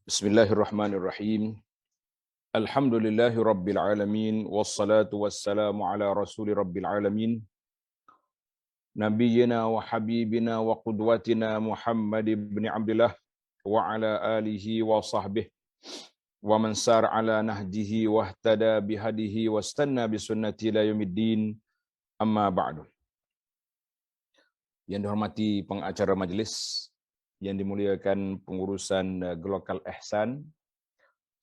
Bismillahirrahmanirrahim. Alhamdulillahi rabbil alamin wassalatu wassalamu ala rasuli rabbil alamin nabiyyina wa habibina wa qudwatina Muhammad ibn Abdullah wa ala alihi wa sahbihi wa man sar ala nahjihi wa ihtada bihadihi wastanna bisunnati ila yaumiddin, amma ba'du. Yang dihormati pengacara majlis, yang dimuliakan pengurusan Global Ihsan,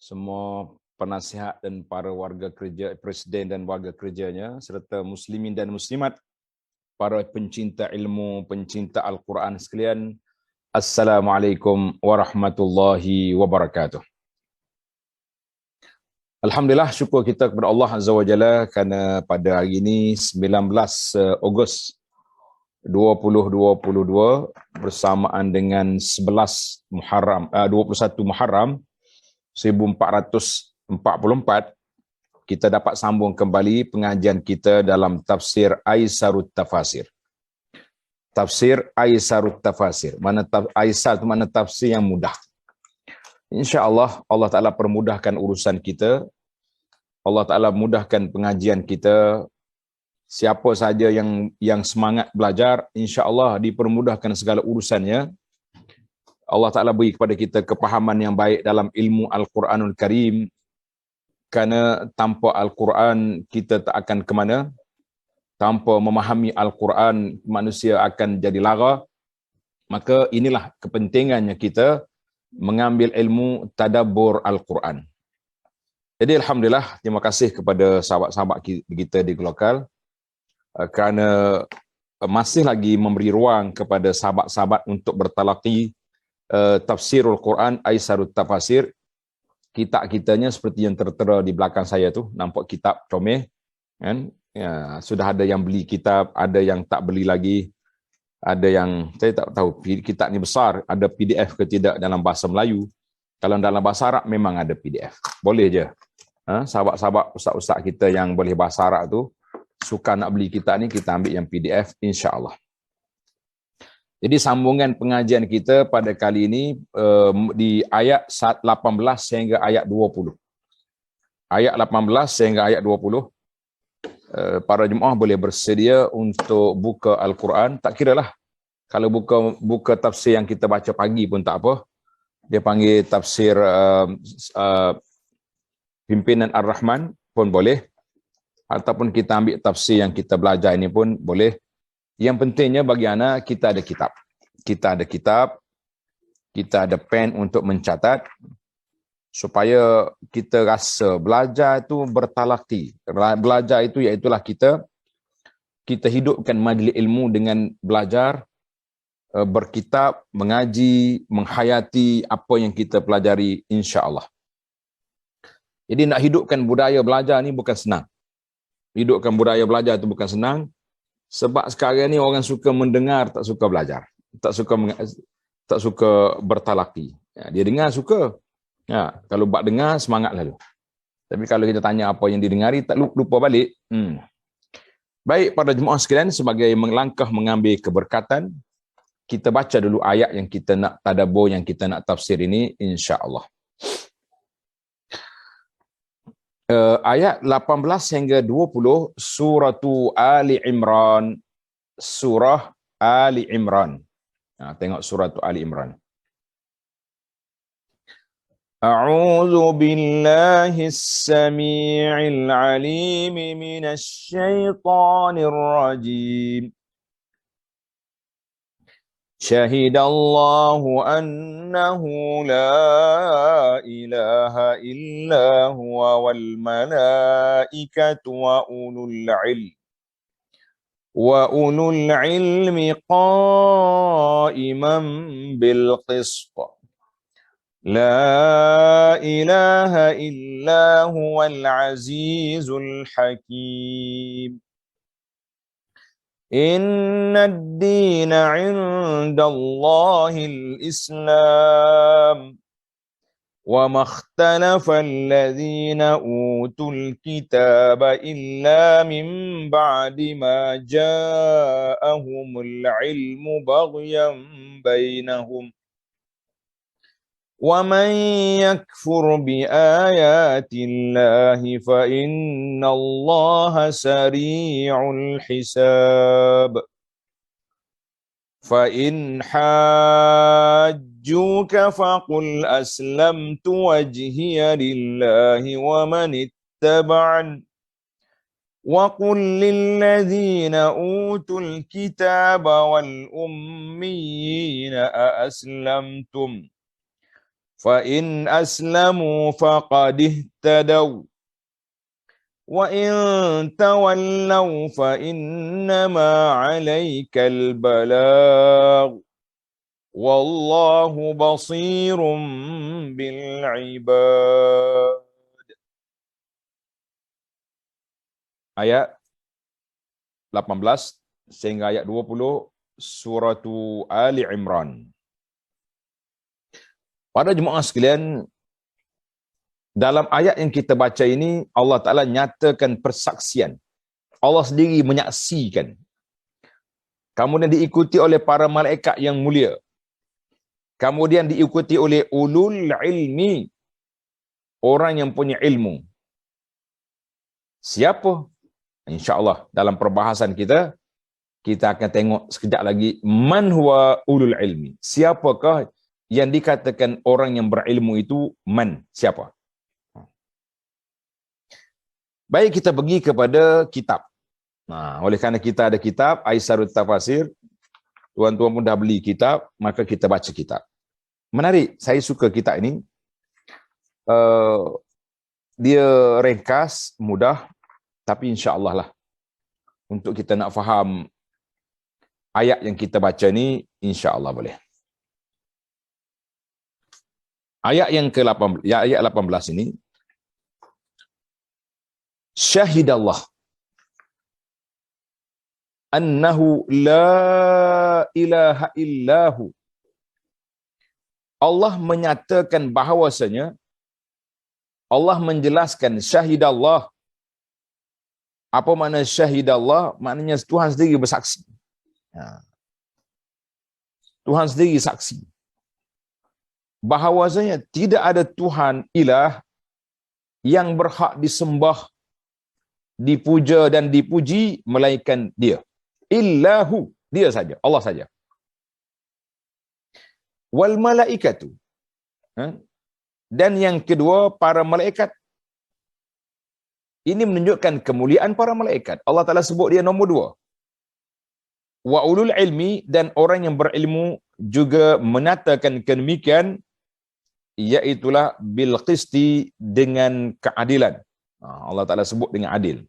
semua penasihat dan para warga kerja, presiden dan warga kerjanya, serta muslimin dan muslimat, para pencinta ilmu, pencinta Al-Quran sekalian, Assalamualaikum warahmatullahi wabarakatuh. Alhamdulillah, syukur kita kepada Allah Azza wa Jalla kerana pada hari ini 19 Ogos 2022 bersamaan dengan 11 Muharram 21 Muharram 1444, kita dapat sambung kembali pengajian kita dalam tafsir Aisarut Tafasir. Tafsir Aisarut Tafasir. Aisar itu mana tafsir yang mudah. InsyaAllah Allah Ta'ala permudahkan urusan kita. Allah Ta'ala mudahkan pengajian kita. Siapa saja yang semangat belajar, insyaAllah dipermudahkan segala urusannya. Allah Ta'ala beri kepada kita kepahaman yang baik dalam ilmu Al-Quranul Karim. Kerana tanpa Al-Quran kita tak akan ke mana. Tanpa memahami Al-Quran manusia akan jadi lara. Maka inilah kepentingannya kita mengambil ilmu tadabbur Al-Quran. Jadi Alhamdulillah, terima kasih kepada sahabat-sahabat kita di Global kerana masih lagi memberi ruang kepada sahabat-sahabat untuk bertalaqi tafsirul Quran Aisarut Tafasir. Kitab kitanya seperti yang tertera di belakang saya tu, nampak kitab comel kan? Ya, sudah ada yang beli kitab, ada yang tak beli lagi, ada yang saya tak tahu kitab ni besar, ada PDF ke tidak dalam bahasa Melayu. Kalau dalam bahasa Arab memang ada PDF. Boleh je. Sahabat-sahabat ustaz-ustaz kita yang boleh bahasa Arab tu suka nak beli kitab ni, kita ambil yang PDF insya-Allah. Jadi sambungan pengajian kita pada kali ini di ayat 18 sehingga ayat 20. Ayat 18 sehingga ayat 20. Para jemaah boleh bersedia untuk buka Al-Quran. Tak kiralah. Kalau buka tafsir yang kita baca pagi pun tak apa. Dia panggil tafsir Pimpinan Ar-Rahman pun boleh. Ataupun kita ambil tafsir yang kita belajar ini pun boleh. Yang pentingnya bagi anak kita ada kitab. Kita ada kitab, kita ada pen untuk mencatat supaya kita rasa belajar itu bertalaqi. Belajar itu iaitulah kita hidupkan majlis ilmu dengan belajar, berkitab, mengaji, menghayati apa yang kita pelajari insya-Allah. Jadi nak hidupkan budaya belajar ni bukan senang. Hidupkan budaya belajar itu bukan senang. Sebab sekarang ni orang suka mendengar, tak suka belajar. Tak suka bertalaqi. Ya, dia dengar suka. Ya, kalau buat dengar, semangat lalu. Tapi kalau kita tanya apa yang didengari, tak lupa balik. Baik, pada jemaah sekalian, sebagai melangkah mengambil keberkatan, kita baca dulu ayat yang kita nak tadabbur, yang kita nak tafsir ini, insya-Allah. Ayat 18 hingga 20 suratu Ali Imran. Surah Ali Imran. Tengok suratu Ali Imran. A'udzu billahis samii'il 'aliim minasy syaithaanir rajiim. Syahidallahu annahu la ilaha illa huwa wal malaikatu wa ulul ilmi qa'iman bil qist. La ilaha illa huwal azizul hakim. Inna ad-dina 'inda Allahil Islam. Wa makhtalafa alladhina utul kitaba illa min ba'di ma ja'ahumul ilmu baghyan bainahum. وَمَنْ يَكْفُرْ بِآيَاتِ اللَّهِ فَإِنَّ اللَّهَ سَرِيعُ الْحِسَابِ فَإِنْ حَاجُّوكَ فَقُلْ أَسْلَمْتُ وَجْهِيَ لِلَّهِ وَمَنِ اتَّبَعَنِ وَقُلْ لِلَّذِينَ أُوتُوا الْكِتَابَ وَالْأُمِّيِّينَ أَأَسْلَمْتُمْ فَإِنْ أَسْلَمُوا فَقَدِ اهْتَدَوْا وَإِنْ تَوَلَّوْا فَإِنَّمَا عَلَيْكَ الْبَلَاغُ وَاللَّهُ بَصِيرٌ بِالْعِبَادِ. Ayat 18 sehingga ayat 20 surah Ali Imran. Para jemaah sekalian, dalam ayat yang kita baca ini Allah Ta'ala nyatakan persaksian. Allah sendiri menyaksikan. Kemudian diikuti oleh para malaikat yang mulia. Kemudian diikuti oleh ulul ilmi, orang yang punya ilmu. Siapa? InsyaAllah dalam perbahasan kita akan tengok sekejap lagi man huwa ulul ilmi. Siapakah yang dikatakan orang yang berilmu itu? Man, siapa? Baik, kita pergi kepada kitab. Nah, oleh kerana kita ada kitab Aisarut Tafasir, tuan-tuan pun dah beli kitab, maka kita baca kitab. Menarik, saya suka kitab ini. Dia ringkas, mudah, tapi insya-Allah lah untuk kita nak faham ayat yang kita baca ni, insya-Allah boleh. Ayat yang ke-18, ayat 18 ini, syahidallah annahu la ilaha illahu. Allah menyatakan bahawasanya, Allah menjelaskan syahidallah. Apa makna syahidallah? Maknanya Tuhan sendiri bersaksi. Tuhan sendiri saksi bahawasanya tidak ada Tuhan ilah yang berhak disembah, dipuja dan dipuji melainkan Dia. Illahu, Dia saja, Allah saja. Wal malaikatu, dan yang kedua para malaikat. Ini menunjukkan kemuliaan para malaikat. Allah Ta'ala sebut dia nombor 2. Wa ulul ilmi, dan orang yang berilmu juga menyatakan demikian, iaitulah bil qisti, dengan keadilan. Allah Ta'ala sebut dengan adil.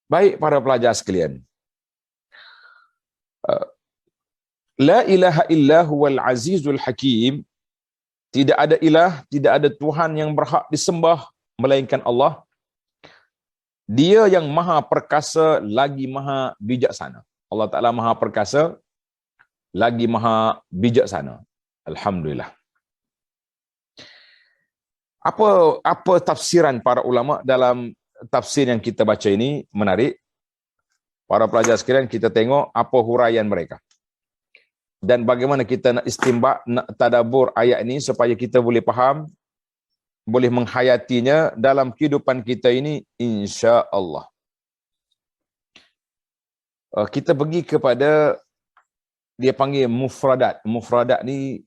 Baik para pelajar sekalian, la ilaha illahu wal azizul hakim. Tidak ada ilah, tidak ada Tuhan yang berhak disembah melainkan Allah. Dia yang maha perkasa lagi maha bijaksana. Allah Ta'ala maha perkasa lagi maha bijaksana. Alhamdulillah. Apa tafsiran para ulama dalam tafsir yang kita baca ini? Menarik. Para pelajar sekalian, kita tengok apa huraian mereka. Dan bagaimana kita nak istimbak, nak tadabbur ayat ini supaya kita boleh faham, boleh menghayatinya dalam kehidupan kita ini, insya-Allah. Kita pergi kepada, dia panggil mufradat. Mufradat ni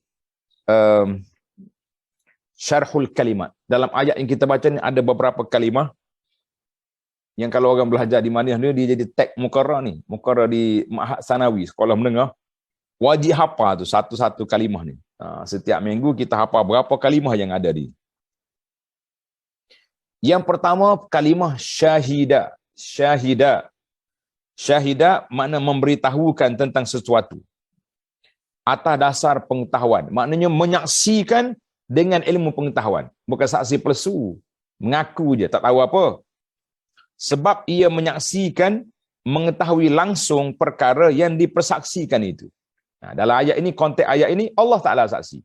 syarhul kalimat. Dalam ayat yang kita baca ni ada beberapa kalimah yang kalau orang belajar di mana dia jadi tag mukarrar ni. Mukarrar di Ma'had Sanawi, sekolah menengah. Wajib hafal tu satu-satu kalimah ni. Setiap minggu kita hafal berapa kalimah yang ada di. Yang pertama kalimah syahida. Syahida. Syahida makna memberitahukan tentang sesuatu atas dasar pengetahuan. Maknanya menyaksikan dengan ilmu pengetahuan. Bukan saksi palsu. Mengaku je, tak tahu apa. Sebab ia menyaksikan, mengetahui langsung perkara yang dipersaksikan itu. Dalam ayat ini, konteks ayat ini, Allah Ta'ala saksi.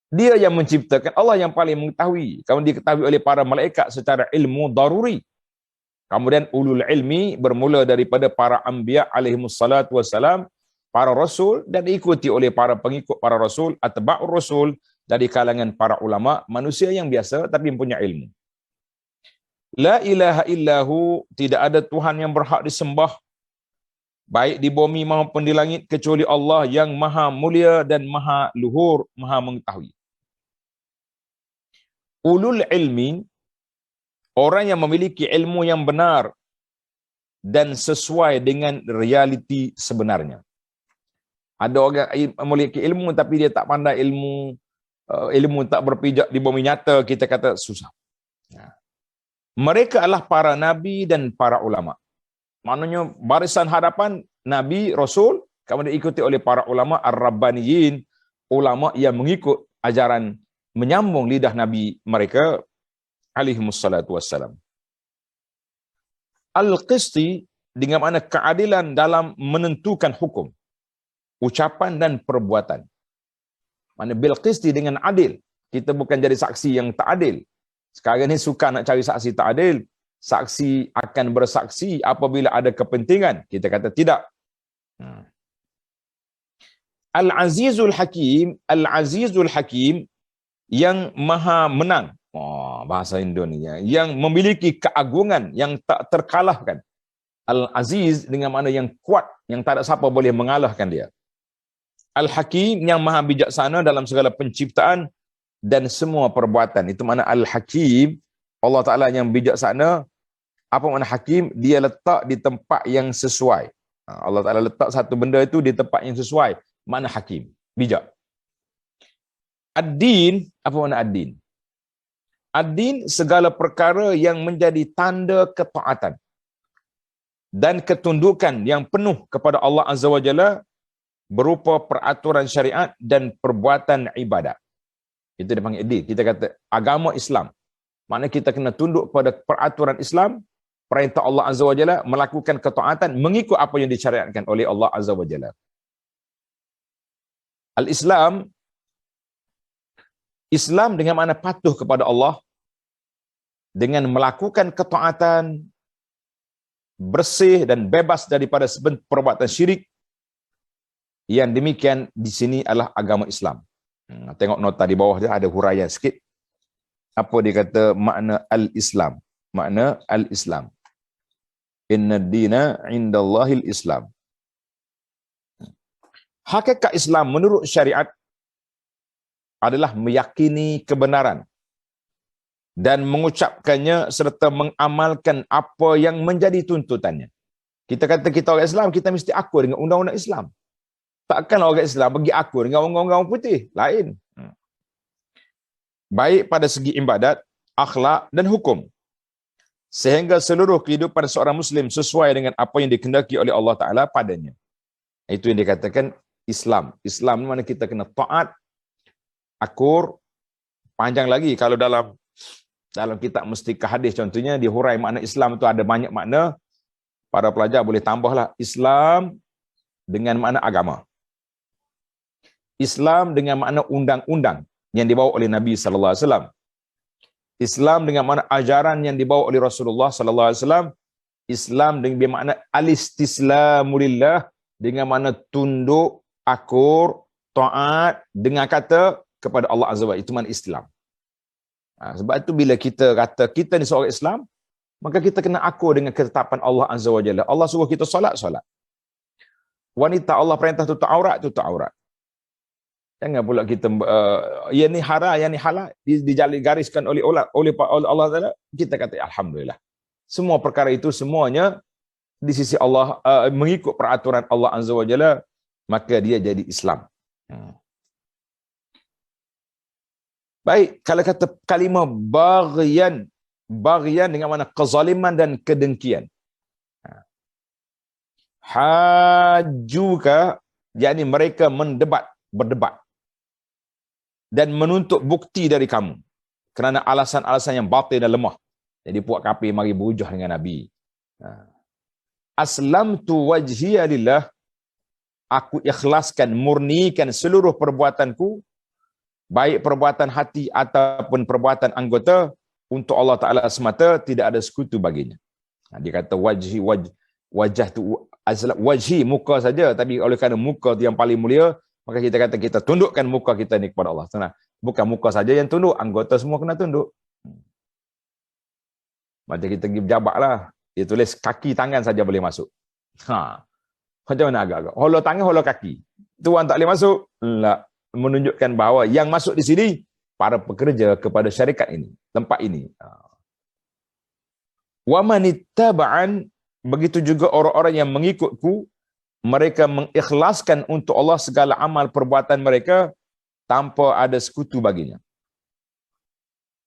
Dia yang menciptakan, Allah yang paling mengetahui. Kemudian diketahui oleh para malaikat secara ilmu daruri. Kemudian ulul ilmi bermula daripada para anbiya alaihimussalatu wassalam, para rasul, dan diikuti oleh para pengikut para rasul, atba'ur rasul, dari kalangan para ulama, manusia yang biasa tapi punya ilmu. La ilaha illahu, tidak ada Tuhan yang berhak disembah baik di bumi maupun di langit kecuali Allah yang maha mulia dan maha luhur, maha mengetahui. Ulul ilmi, orang yang memiliki ilmu yang benar dan sesuai dengan realiti sebenarnya. Ada orang memiliki ilmu tapi dia tak pandai ilmu, ilmu tak berpijak di bumi nyata, kita kata susah. Mereka adalah para nabi dan para ulama. Maknanya barisan hadapan nabi, rasul, kemudian diikuti oleh para ulama ar-rabbaniyin, ulama yang mengikut ajaran, menyambung lidah nabi mereka alaihimussalatu wassalam. Al-qisti, dengan mana keadilan dalam menentukan hukum, ucapan dan perbuatan. Mana bil qisti, dengan adil. Kita bukan jadi saksi yang tak adil. Sekarang ni suka nak cari saksi tak adil. Saksi akan bersaksi apabila ada kepentingan. Kita kata tidak. Al-Azizul Hakim, Al-Azizul Hakim yang maha menang. Bahasa Indonesia. Yang memiliki keagungan yang tak terkalahkan. Al-Aziz dengan mana yang kuat, yang tak ada siapa boleh mengalahkan dia. Al-Hakim yang maha bijaksana dalam segala penciptaan dan semua perbuatan. Itu makna Al-Hakim, Allah Ta'ala yang bijaksana. Apa makna Hakim? Dia letak di tempat yang sesuai. Allah Ta'ala letak satu benda itu di tempat yang sesuai. Makna Hakim, bijak. Ad-Din, apa makna Ad-Din? Ad-Din, segala perkara yang menjadi tanda ketaatan dan ketundukan yang penuh kepada Allah Azza wa Jalla berupa peraturan syariat dan perbuatan ibadat. Itu dia panggil Ad-Din. Kita kata agama Islam. Maknanya kita kena tunduk pada peraturan Islam, perintah Allah Azza wa Jalla, melakukan ketaatan mengikut apa yang disyariatkan oleh Allah Azza wa Jalla. Al-Islam, Islam dengan makna patuh kepada Allah dengan melakukan ketaatan, bersih dan bebas daripada perbuatan syirik. Yang demikian di sini adalah agama Islam. Tengok nota di bawah dia ada huraian sikit. Apa dia kata makna al-Islam? Makna al-Islam. Inna dina indallahil Islam. Hakikat Islam menurut syariat adalah meyakini kebenaran dan mengucapkannya serta mengamalkan apa yang menjadi tuntutannya. Kita kata kita orang Islam, kita mesti akur dengan undang-undang Islam. Takkan orang Islam pergi akur dengan orang-orang putih. Lain. Baik pada segi ibadat, akhlak dan hukum. Sehingga seluruh kehidupan seorang Muslim sesuai dengan apa yang dikehendaki oleh Allah Ta'ala padanya. Itu yang dikatakan Islam. Islam ni mana kita kena taat, akur. Panjang lagi kalau dalam kitab Mustika Hadis contohnya, di hurai makna Islam itu ada banyak makna. Para pelajar boleh tambahlah Islam dengan makna agama. Islam dengan makna undang-undang yang dibawa oleh Nabi sallallahu alaihi wasallam. Islam dengan makna ajaran yang dibawa oleh Rasulullah sallallahu alaihi wasallam. Islam dengan bermakna al-istislamu lillah, dengan makna tunduk, akur, taat dengan kata kepada Allah Azza wa Jalla. Itu makna Islam. Sebab itu bila kita kata kita ni seorang Islam, maka kita kena akur dengan ketetapan Allah Azza wa Jalla. Allah suruh kita solat. Wanita Allah perintah tutup aurat. Jangan pula kita yang ni haram, yang ni halal digariskan oleh Allah Taala, kita kata alhamdulillah. Semua perkara itu semuanya di sisi Allah mengikut peraturan Allah Azza wa Jalla, maka dia jadi Islam. Baik, kalau kata kalimah baghyan dengan makna kezaliman dan kedengkian. Hajuka, yakni mereka berdebat dan menuntut bukti dari kamu kerana alasan-alasan yang batil dan lemah. Jadi puak kafir mari berhujah dengan Nabi. Aslamtu wajhiya lillah, aku ikhlaskan, murnikan seluruh perbuatanku, baik perbuatan hati ataupun perbuatan anggota, untuk Allah Ta'ala semata, tidak ada sekutu baginya. Dia kata wajah tu wajhi, muka saja, tapi oleh kerana muka tu yang paling mulia, Maka kita kata kita tundukkan muka kita ni kepada Allah. Nah, bukan muka saja yang tunduk, anggota semua kena tunduk. Macam kita pergi pejabat lah. Dia tulis kaki tangan saja boleh masuk. Macam mana agak-agak? Holo tangan, holo kaki. Tuan tak boleh masuk. Tak. Menunjukkan bahawa yang masuk di sini para pekerja kepada syarikat ini, tempat ini. Wa manittaba'an, begitu juga orang-orang yang mengikutku, mereka mengikhlaskan untuk Allah segala amal perbuatan mereka tanpa ada sekutu baginya.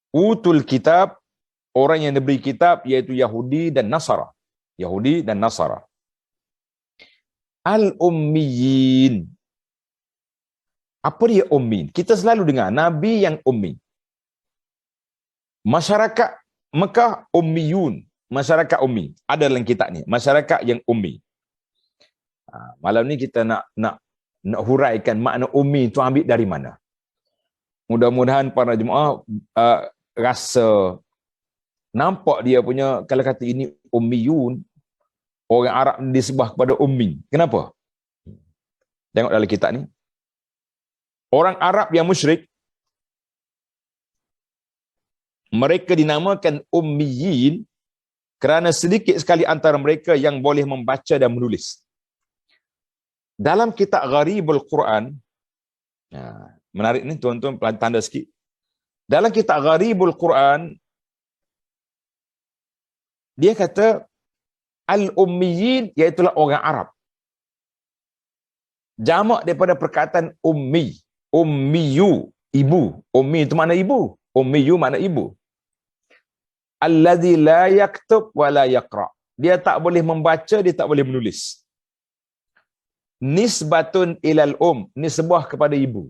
Utul kitab, orang yang diberi kitab, iaitu Yahudi dan Nasara. Yahudi dan Nasara. Al-Ummiyin. Apa dia ummi? Kita selalu dengar Nabi yang ummi. Masyarakat Mekah ummiyun. Masyarakat ummi. Ada dalam kitab ni. Masyarakat yang ummi. Malam ni kita nak huraikan makna ummi itu ambil dari mana. Mudah-mudahan para jemaah rasa nampak dia punya, kalau kata ini ummiyun, orang Arab disebut kepada ummi. Kenapa? Tengok dalam kitab ni. Orang Arab yang musyrik, mereka dinamakan ummiyin kerana sedikit sekali antara mereka yang boleh membaca dan menulis. Dalam kitab Gharibul Quran, menarik ni tuan-tuan, tanda sikit. Dalam kitab Gharibul Quran, dia kata al-ummiyin iaitulah orang Arab. Jamak daripada perkataan ummi. Ummiyu, ibu. Ummi itu makna ibu. Ummiyu makna ibu. Alladzi la yaktub wa la yaqra. Dia tak boleh membaca, dia tak boleh menulis. Nisbatun ilal nisbah kepada ibu.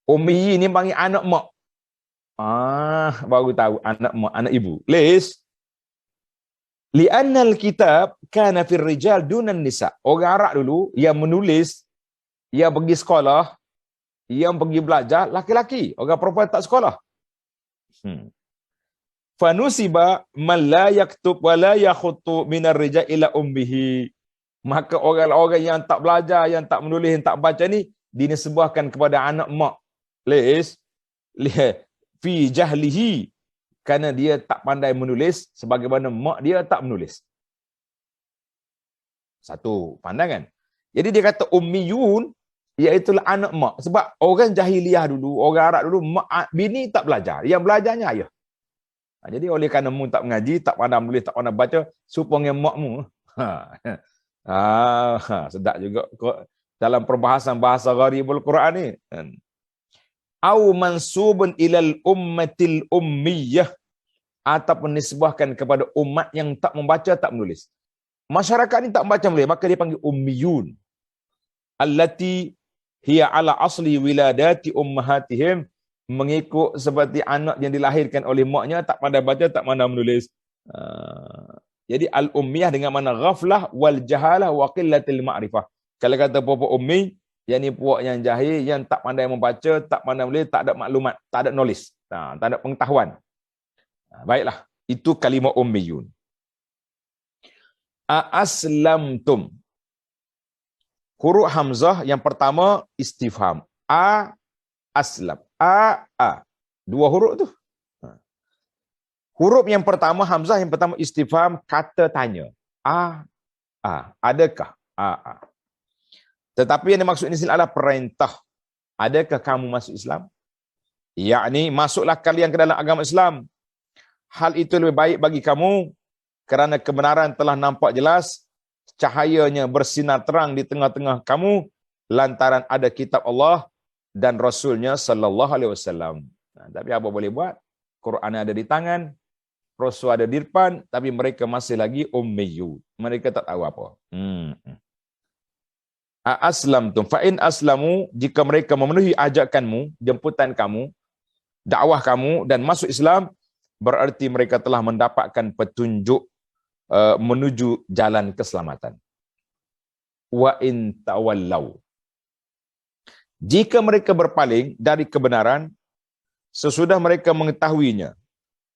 Ummi ni panggil anak mak. Baru tahu anak mak, anak ibu. Lis. Li'anna al-kitab kana fir rijal dunan nisa. Orang Arab dulu yang menulis, yang pergi sekolah, yang pergi belajar, laki-laki. Orang perempuan tak sekolah. Fanusiba man la yaktub wa la yakhutu minar rijal ila ummihi. Maka orang-orang yang tak belajar, yang tak menulis, yang tak baca ni dinisbahkan kepada anak mak. Lis fi jahlihi, kerana dia tak pandai menulis sebagaimana mak dia tak menulis. Satu pandangan. Jadi dia kata ummiyun iaitu anak mak. Sebab orang jahiliah dulu, orang Arab dulu, mak bini tak belajar. Yang belajarnya ayah. Jadi oleh kerana mu tak mengaji, tak pandai menulis, tak pandai baca, supaya makmu. Sedap juga dalam perbahasan bahasa Gharibul Quran ni. Au mansubun ilal ummatil ummiyah, ataupun nisbahkan kepada umat yang tak membaca, tak menulis. Masyarakat ni tak membaca menulis, maka dia panggil ummiyun. Allati hiya ala asli wiladati ummahatihim, mengikut seperti anak yang dilahirkan oleh maknya, tak pandai baca, tak pandai menulis. Jadi al-ummiyah dengan mana ghaflah wal jahalah wa qillatil ma'rifah. Kalau kata puak ummi, yang ni puak yang jahil, yang tak pandai membaca, tak pandai menulis, tak ada maklumat, tak ada knowledge, tak ada pengetahuan. Baiklah, itu kalimah ummiyun. Aslamtum. Huruf hamzah yang pertama istifham. Aslam. Dua huruf tu. Huruf yang pertama hamzah yang pertama istifham, kata tanya. Adakah? Tetapi yang dimaksud di sini adalah perintah. Adakah kamu masuk Islam? Yakni masuklah kalian ke dalam agama Islam. Hal itu lebih baik bagi kamu kerana kebenaran telah nampak jelas, cahayanya bersinar terang di tengah-tengah kamu lantaran ada kitab Allah dan Rasulnya sallallahu alaihi wasallam. Tapi apa boleh buat? Quran ada di tangan, Rasul ada di depan, tapi mereka masih lagi ummiyu. Mereka tak tahu apa. Aslamtum fa in aslamu, jika mereka memenuhi ajakanmu, jemputan kamu, dakwah kamu dan masuk Islam, berarti mereka telah mendapatkan petunjuk menuju jalan keselamatan. Wa in tawallau, jika mereka berpaling dari kebenaran sesudah mereka mengetahuinya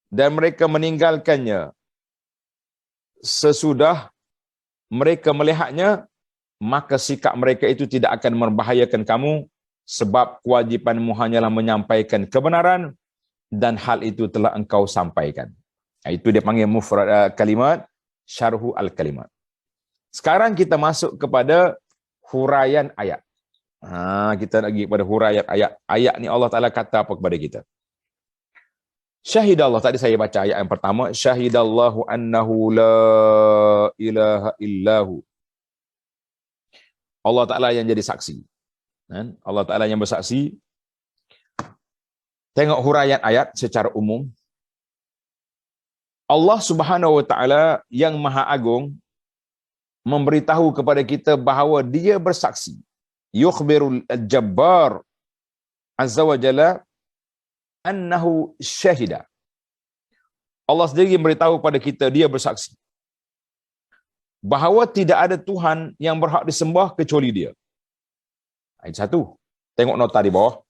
dan mereka meninggalkannya sesudah mereka melihatnya, maka sikap mereka itu tidak akan membahayakan kamu, sebab kewajipanmu hanyalah menyampaikan kebenaran dan hal itu telah engkau sampaikan. Itu dia panggil mufrad kalimat, syarhu al-kalimat. Sekarang kita masuk kepada huraian ayat. Kita lagi kepada huraian ayat. Ayat ni Allah Ta'ala kata apa kepada kita? Syahidallah, tadi saya baca ayat yang pertama, syahidallahu annahu la ilaha illahu. Allah Ta'ala yang jadi saksi. Allah Ta'ala yang bersaksi. Tengok huraian ayat secara umum. Allah Subhanahu wa Ta'ala yang Maha Agung memberitahu kepada kita bahawa dia bersaksi. Yukhbirul Jabbar Azza wa Jalla annahu syahida. Allah sendiri memberitahu kepada kita, dia bersaksi bahawa tidak ada Tuhan yang berhak disembah kecuali dia. Ayat 1. Tengok nota di bawah.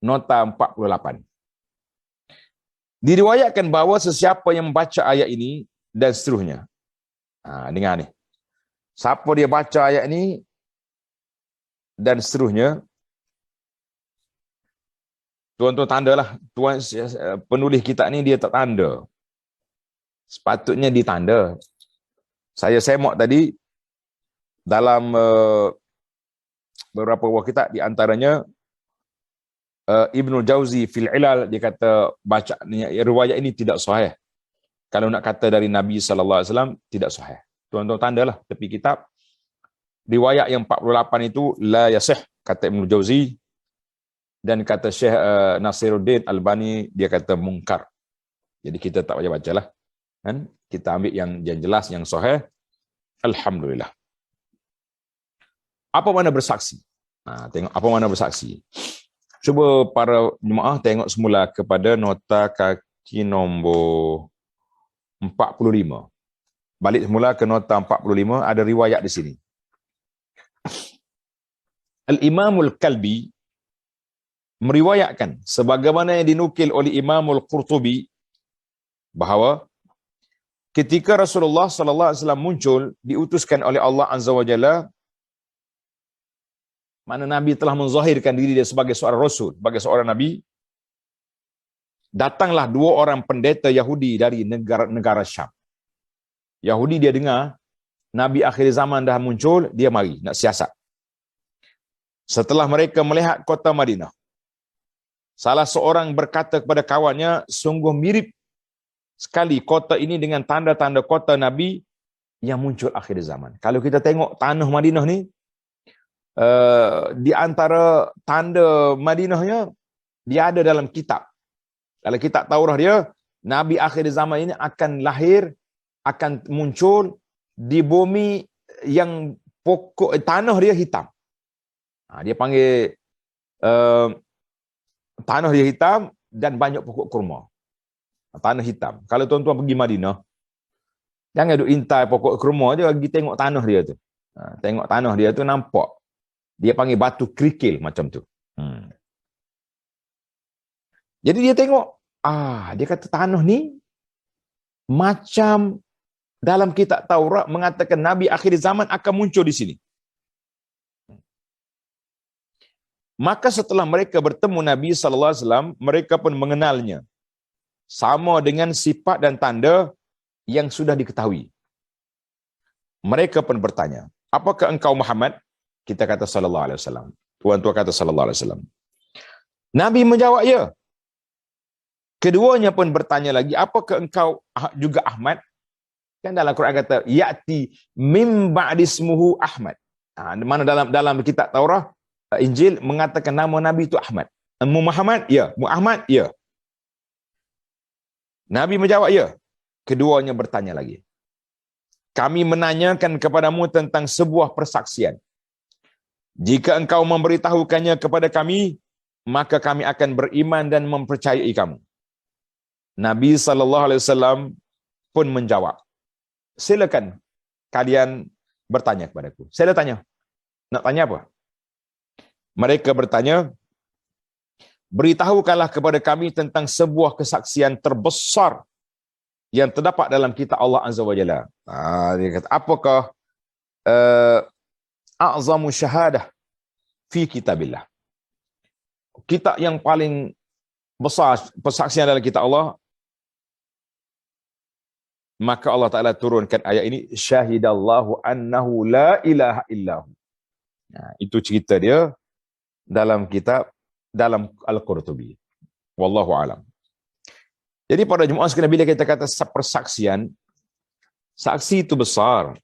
Nota 48. Diriwayatkan bahawa sesiapa yang membaca ayat ini dan seterusnya. Dengar ni. Siapa dia baca ayat ini dan seterusnya, tuan-tuan tandalah. Tuan penulis kitab ni dia tak tanda. Sepatutnya ditanda. Saya semak tadi dalam beberapa buah kitab, di antaranya Ibnul Jauzi fil Ilal, dia kata baca riwayat ini tidak sahih. Kalau nak kata dari Nabi sallallahu alaihi wasallam, tidak sahih. Tuan-tuan tandalah tepi kitab. Riwayat yang 48 itu la yasih, kata Ibnul Jauzi, dan kata Syekh Nasiruddin Albani, dia kata mungkar. Jadi kita tak baca-bacalah. Kan? Kita ambil yang jelas, yang sahih. Alhamdulillah. Apa makna bersaksi? Tengok apa makna bersaksi. Cuba para jemaah tengok semula kepada nota kaki nombor 45. Balik semula ke nota 45, ada riwayat di sini. Al-Imamul Kalbi meriwayatkan sebagaimana yang dinukil oleh Imamul Qurtubi bahawa ketika Rasulullah sallallahu alaihi wasallam muncul, diutuskan oleh Allah Azza wa Jalla, mana Nabi telah menzahirkan diri dia sebagai seorang Rasul, sebagai seorang Nabi, datanglah dua orang pendeta Yahudi dari negara Syam. Yahudi dia dengar Nabi akhir zaman dah muncul, dia mari nak siasat. Setelah mereka melihat kota Madinah, salah seorang berkata kepada kawannya, sungguh mirip sekali kota ini dengan tanda-tanda kota Nabi yang muncul akhir zaman. Kalau kita tengok tanah Madinah ni, di antara tanda Madinahnya, dia ada dalam kitab. Dalam kitab Taurah dia, Nabi akhir zaman ini akan lahir, akan muncul di bumi yang pokok tanah dia hitam. Dia panggil tanah dia hitam dan banyak pokok kurma. Tanah hitam. Kalau tuan-tuan pergi Madinah, jangan duk intai pokok kurma je, pergi tengok tanah dia tu. Tengok tanah dia tu, nampak. Dia panggil batu kerikil macam tu. Jadi dia tengok, dia kata tanah ni macam dalam kitab Taurat mengatakan Nabi akhir zaman akan muncul di sini. Maka setelah mereka bertemu Nabi sallallahu alaihi wasallam, mereka pun mengenalnya sama dengan sifat dan tanda yang sudah diketahui. Mereka pun bertanya, apakah engkau Muhammad? Kita kata sallallahu alaihi wasallam. Tuan-tuan kata sallallahu alaihi wasallam. Nabi menjawab, ya. Keduanya pun bertanya lagi, apakah engkau juga Ahmad? Kan dalam Quran kata, ya'ti mim ba'dismuhu Ahmad. Mana dalam kitab Taurah, Injil mengatakan nama Nabi itu Ahmad. Muhammad? Ya. Muhammad? Ya. Nabi menjawab, ya. Keduanya bertanya lagi. Kami menanyakan kepadamu tentang sebuah persaksian. Jika engkau memberitahukannya kepada kami, maka kami akan beriman dan mempercayai kamu. Nabi SAW pun menjawab, silakan kalian bertanya kepadaku. Saya dah tanya. Nak tanya apa? Mereka bertanya, beritahukanlah kepada kami tentang sebuah kesaksian terbesar yang terdapat dalam kitab Allah Azza wa Jalla. Dia kata, apakah a'zamu syahadah fi kitabillah. Kitab yang paling besar persaksian dalam kitab Allah, maka Allah Ta'ala turunkan ayat ini, syahidallahu annahu la ilaha illahu. Nah, itu cerita dia dalam kitab, dalam Al-Qurtubi. Wallahu alam. Jadi pada jemaah sekalian, bila kita kata persaksian, saksi itu besar.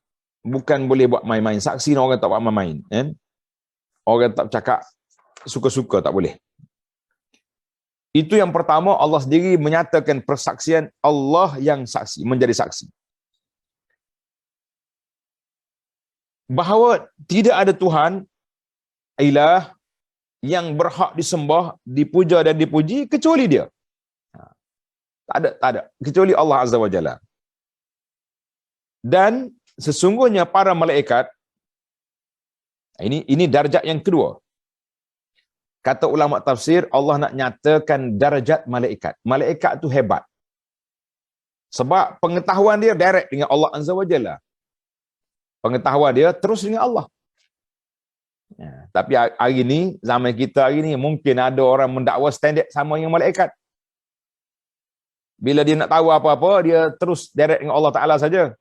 Bukan boleh buat main-main. Saksi orang tak buat main-main. Kan? Orang tak cakap suka-suka, tak boleh. Itu yang pertama, Allah sendiri menyatakan persaksian, Allah yang saksi, menjadi saksi. Bahawa tidak ada Tuhan, ilah, yang berhak disembah, dipuja dan dipuji, kecuali dia. Tak ada. Kecuali Allah Azza wa Jalla. Dan sesungguhnya para malaikat, ini darjat yang kedua. Kata ulama tafsir, Allah nak nyatakan darjat malaikat. Malaikat tu hebat. Sebab pengetahuan dia direct dengan Allah Azza wa Jalla. Pengetahuan dia terus dengan Allah. Ya, tapi hari ni, zaman kita hari ni, mungkin ada orang mendakwa standard sama dengan malaikat. Bila dia nak tahu apa-apa, dia terus direct dengan Allah Ta'ala saja.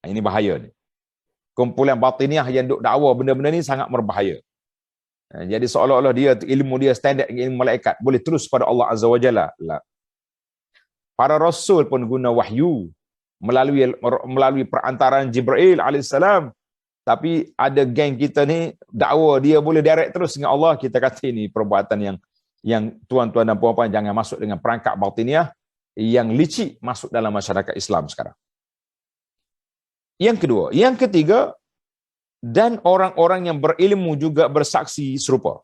Ini bahaya ni. Kumpulan batiniah yang duk dakwa benda-benda ni sangat berbahaya. Jadi seolah-olah dia, ilmu dia standard dengan ilmu malaikat. Boleh terus pada Allah Azza wa Jalla. Para rasul pun guna wahyu melalui perantaraan Jibril alaihissalam. Tapi ada geng kita ni dakwa dia boleh direct terus dengan Allah. Kita kata ini perbuatan yang tuan-tuan dan puan-puan jangan masuk dengan perangkap batiniah yang licik masuk dalam masyarakat Islam sekarang. Yang kedua, yang ketiga, dan orang-orang yang berilmu juga bersaksi serupa.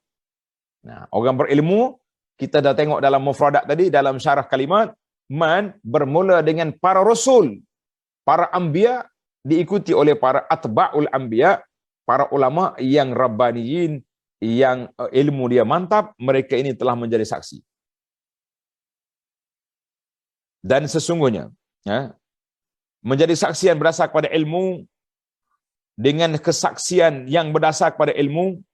Nah, orang berilmu, kita dah tengok dalam mufradat tadi, dalam syarah kalimat, man bermula dengan para rasul, para anbiya, diikuti oleh para atba'ul anbiya, para ulama yang rabbaniyin, yang ilmu dia mantap, mereka ini telah menjadi saksi. Dan sesungguhnya, menjadi saksi yang berdasar kepada ilmu, dengan kesaksian yang berdasar kepada ilmu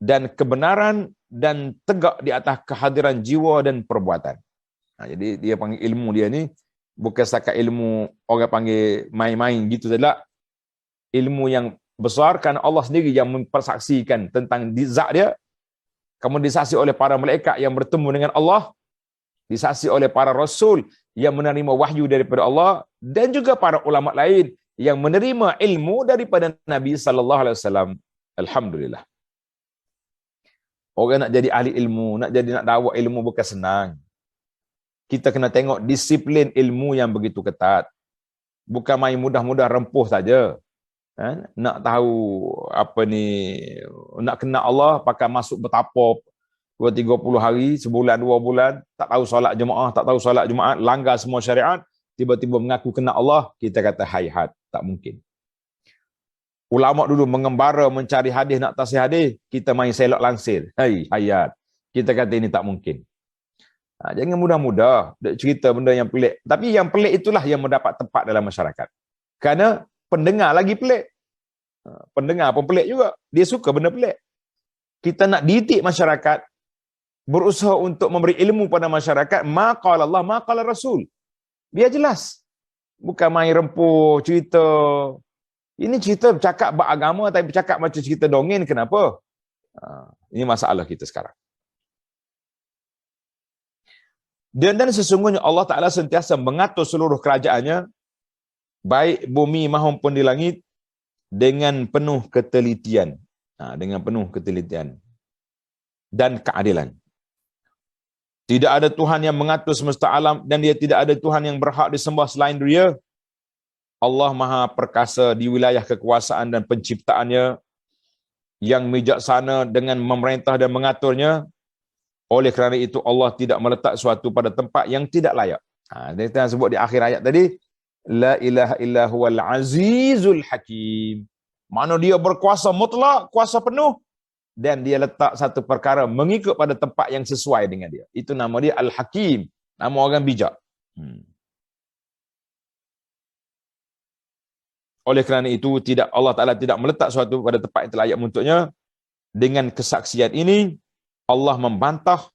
dan kebenaran dan tegak di atas kehadiran jiwa dan perbuatan. Jadi dia panggil ilmu dia ni bukan setakat ilmu orang panggil main-main gitu saja. Ilmu yang besar kerana Allah sendiri yang mempersaksikan tentang zat dia. Kemudian disaksi oleh para malaikat yang bertemu dengan Allah, disaksi oleh para rasul yang menerima wahyu daripada Allah, dan juga para ulama lain yang menerima ilmu daripada Nabi sallallahu alaihi wasallam. Alhamdulillah. Orang nak jadi ahli ilmu, nak dakwah ilmu bukan senang. Kita kena tengok disiplin ilmu yang begitu ketat. Bukan main mudah-mudah rempuh saja. Nak tahu apa ni, nak kenal Allah pakai masuk bertapa 2-30 hari, sebulan 2 bulan, tak tahu solat jemaah, tak tahu solat Jumaat, langgar semua syariat, tiba-tiba mengaku kenal Allah, kita kata hayat, tak mungkin. Ulama dulu mengembara mencari hadis, nak tasih hadis, kita main selok langsir. Hayat. Kita kata ini tak mungkin. Jangan mudah-mudah cerita benda yang pelik. Tapi yang pelik itulah yang mendapat tempat dalam masyarakat. Kerana pendengar lagi pelik. Pendengar pun pelik juga. Dia suka benda pelik. Kita nak didik masyarakat, berusaha untuk memberi ilmu pada masyarakat, maqala Allah, maqala Rasul. Biar jelas. Bukan main rempuh, cerita. Ini cerita bercakap beragama, tapi bercakap macam cerita dongeng, kenapa? Ini masalah kita sekarang. Dan sesungguhnya Allah Ta'ala sentiasa mengatur seluruh kerajaannya, baik bumi maupun di langit, dengan penuh ketelitian. Dengan penuh ketelitian dan keadilan. Tidak ada Tuhan yang mengatur semesta alam, dan dia tidak ada Tuhan yang berhak disembah selain dia. Allah Maha Perkasa di wilayah kekuasaan dan penciptaannya, yang bijaksana dengan memerintah dan mengaturnya. Oleh kerana itu Allah tidak meletak suatu pada tempat yang tidak layak. Dia sebut di akhir ayat tadi, la ilaha illa huwal azizul hakim. Mana dia berkuasa mutlak, kuasa penuh, dan dia letak satu perkara mengikut pada tempat yang sesuai dengan dia. Itu nama dia Al-Hakim, nama orang bijak. Oleh kerana itu, Allah Ta'ala tidak meletak suatu pada tempat yang layak untuknya. Dengan kesaksian ini, Allah membantah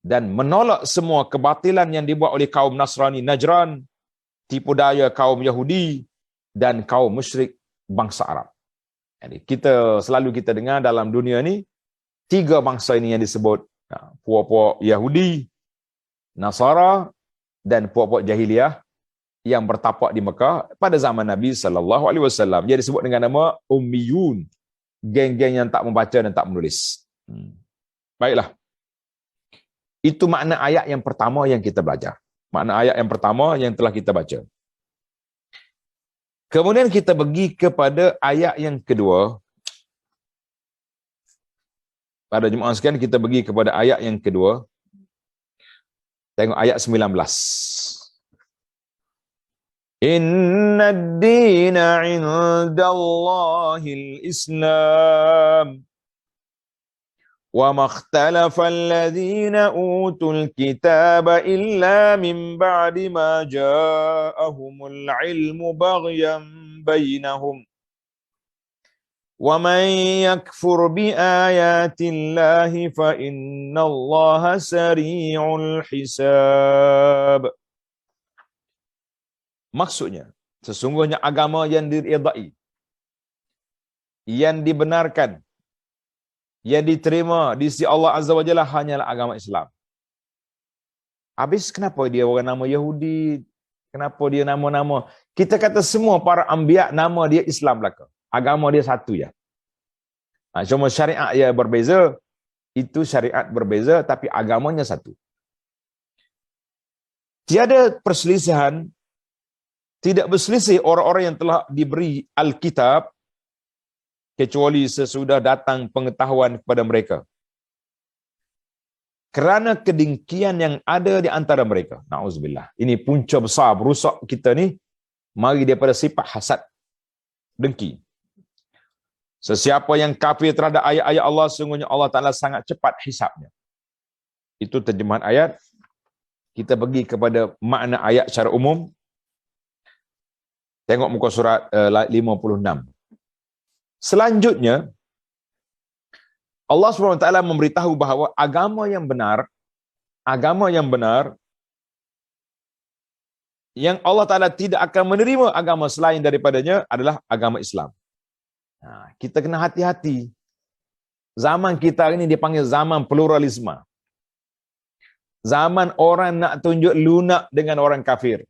dan menolak semua kebatilan yang dibuat oleh kaum Nasrani Najran, tipu daya kaum Yahudi dan kaum musyrik bangsa Arab. Jadi selalu kita dengar dalam dunia ni 3 bangsa ini yang disebut puak-puak Yahudi, Nasara dan puak-puak jahiliah yang bertapak di Mekah pada zaman Nabi sallallahu alaihi wasallam. Dia disebut dengan nama Ummiyun, geng-geng yang tak membaca dan tak menulis. Baiklah. Itu makna ayat yang pertama yang kita belajar. Makna ayat yang pertama yang telah kita baca. Kemudian kita pergi kepada ayat yang kedua. Pada jemaah sekalian, kita pergi kepada ayat yang kedua. Tengok ayat 19. Inna ad-dina 'indallahil Islam. وَمَا اخْتَلَفَ الَّذِينَ أُوتُوا الْكِتَابَ إِلَّا مِنْ بَعْدِ مَا جَاءَهُمُ الْعِلْمُ بَغْيًا بَيْنَهُمْ وَمَنْ يَكْفُرْ بِآيَاتِ اللَّهِ فَإِنَّ اللَّهَ سَرِيعُ الْحِسَابِ. Maksudnya, sesungguhnya agama yang diridai, yang dibenarkan, yang diterima di sisi Allah Azza wa Jalla hanyalah agama Islam. Habis kenapa dia orang nama Yahudi? Kenapa dia nama-nama? Kita kata semua para anbiya nama dia Islam belaka. Agama dia satu ya. Cuma syariat dia berbeza. Itu syariat berbeza tapi agamanya satu. Tiada perselisihan, tidak berselisih orang-orang yang telah diberi Alkitab kecuali sesudah datang pengetahuan kepada mereka. Kerana kedengkian yang ada di antara mereka. Na'udzubillah. Ini punca besar berusak kita ni. Mari daripada sifat hasad. Dengki. Sesiapa yang kafir terhadap ayat-ayat Allah, sungguhnya Allah Ta'ala sangat cepat hisabnya. Itu terjemahan ayat. Kita pergi kepada makna ayat secara umum. Tengok muka surat 56. Selanjutnya, Allah SWT memberitahu bahawa agama yang benar, yang Allah Ta'ala tidak akan menerima agama selain daripadanya adalah agama Islam. Kita kena hati-hati. Zaman kita ini dipanggil zaman pluralisme. Zaman orang nak tunjuk lunak dengan orang kafir.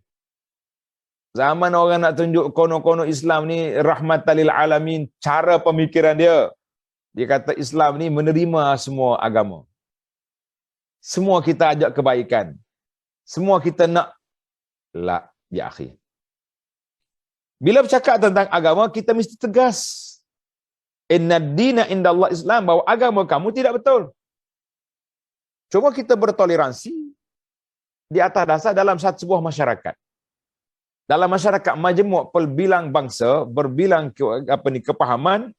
Zaman orang nak tunjuk kono-kono Islam ni rahmatan lil alamin, cara pemikiran dia. Dia kata Islam ni menerima semua agama. Semua kita ajak kebaikan. Semua kita nak. La, ya akhi. Bila bercakap tentang agama, kita mesti tegas. Inna ad-dina indallah Islam, bahawa agama kamu tidak betul. Cuma kita bertoleransi di atas dasar dalam satu sebuah masyarakat. Dalam masyarakat majmuk berbilang bangsa, berbilang kepahaman,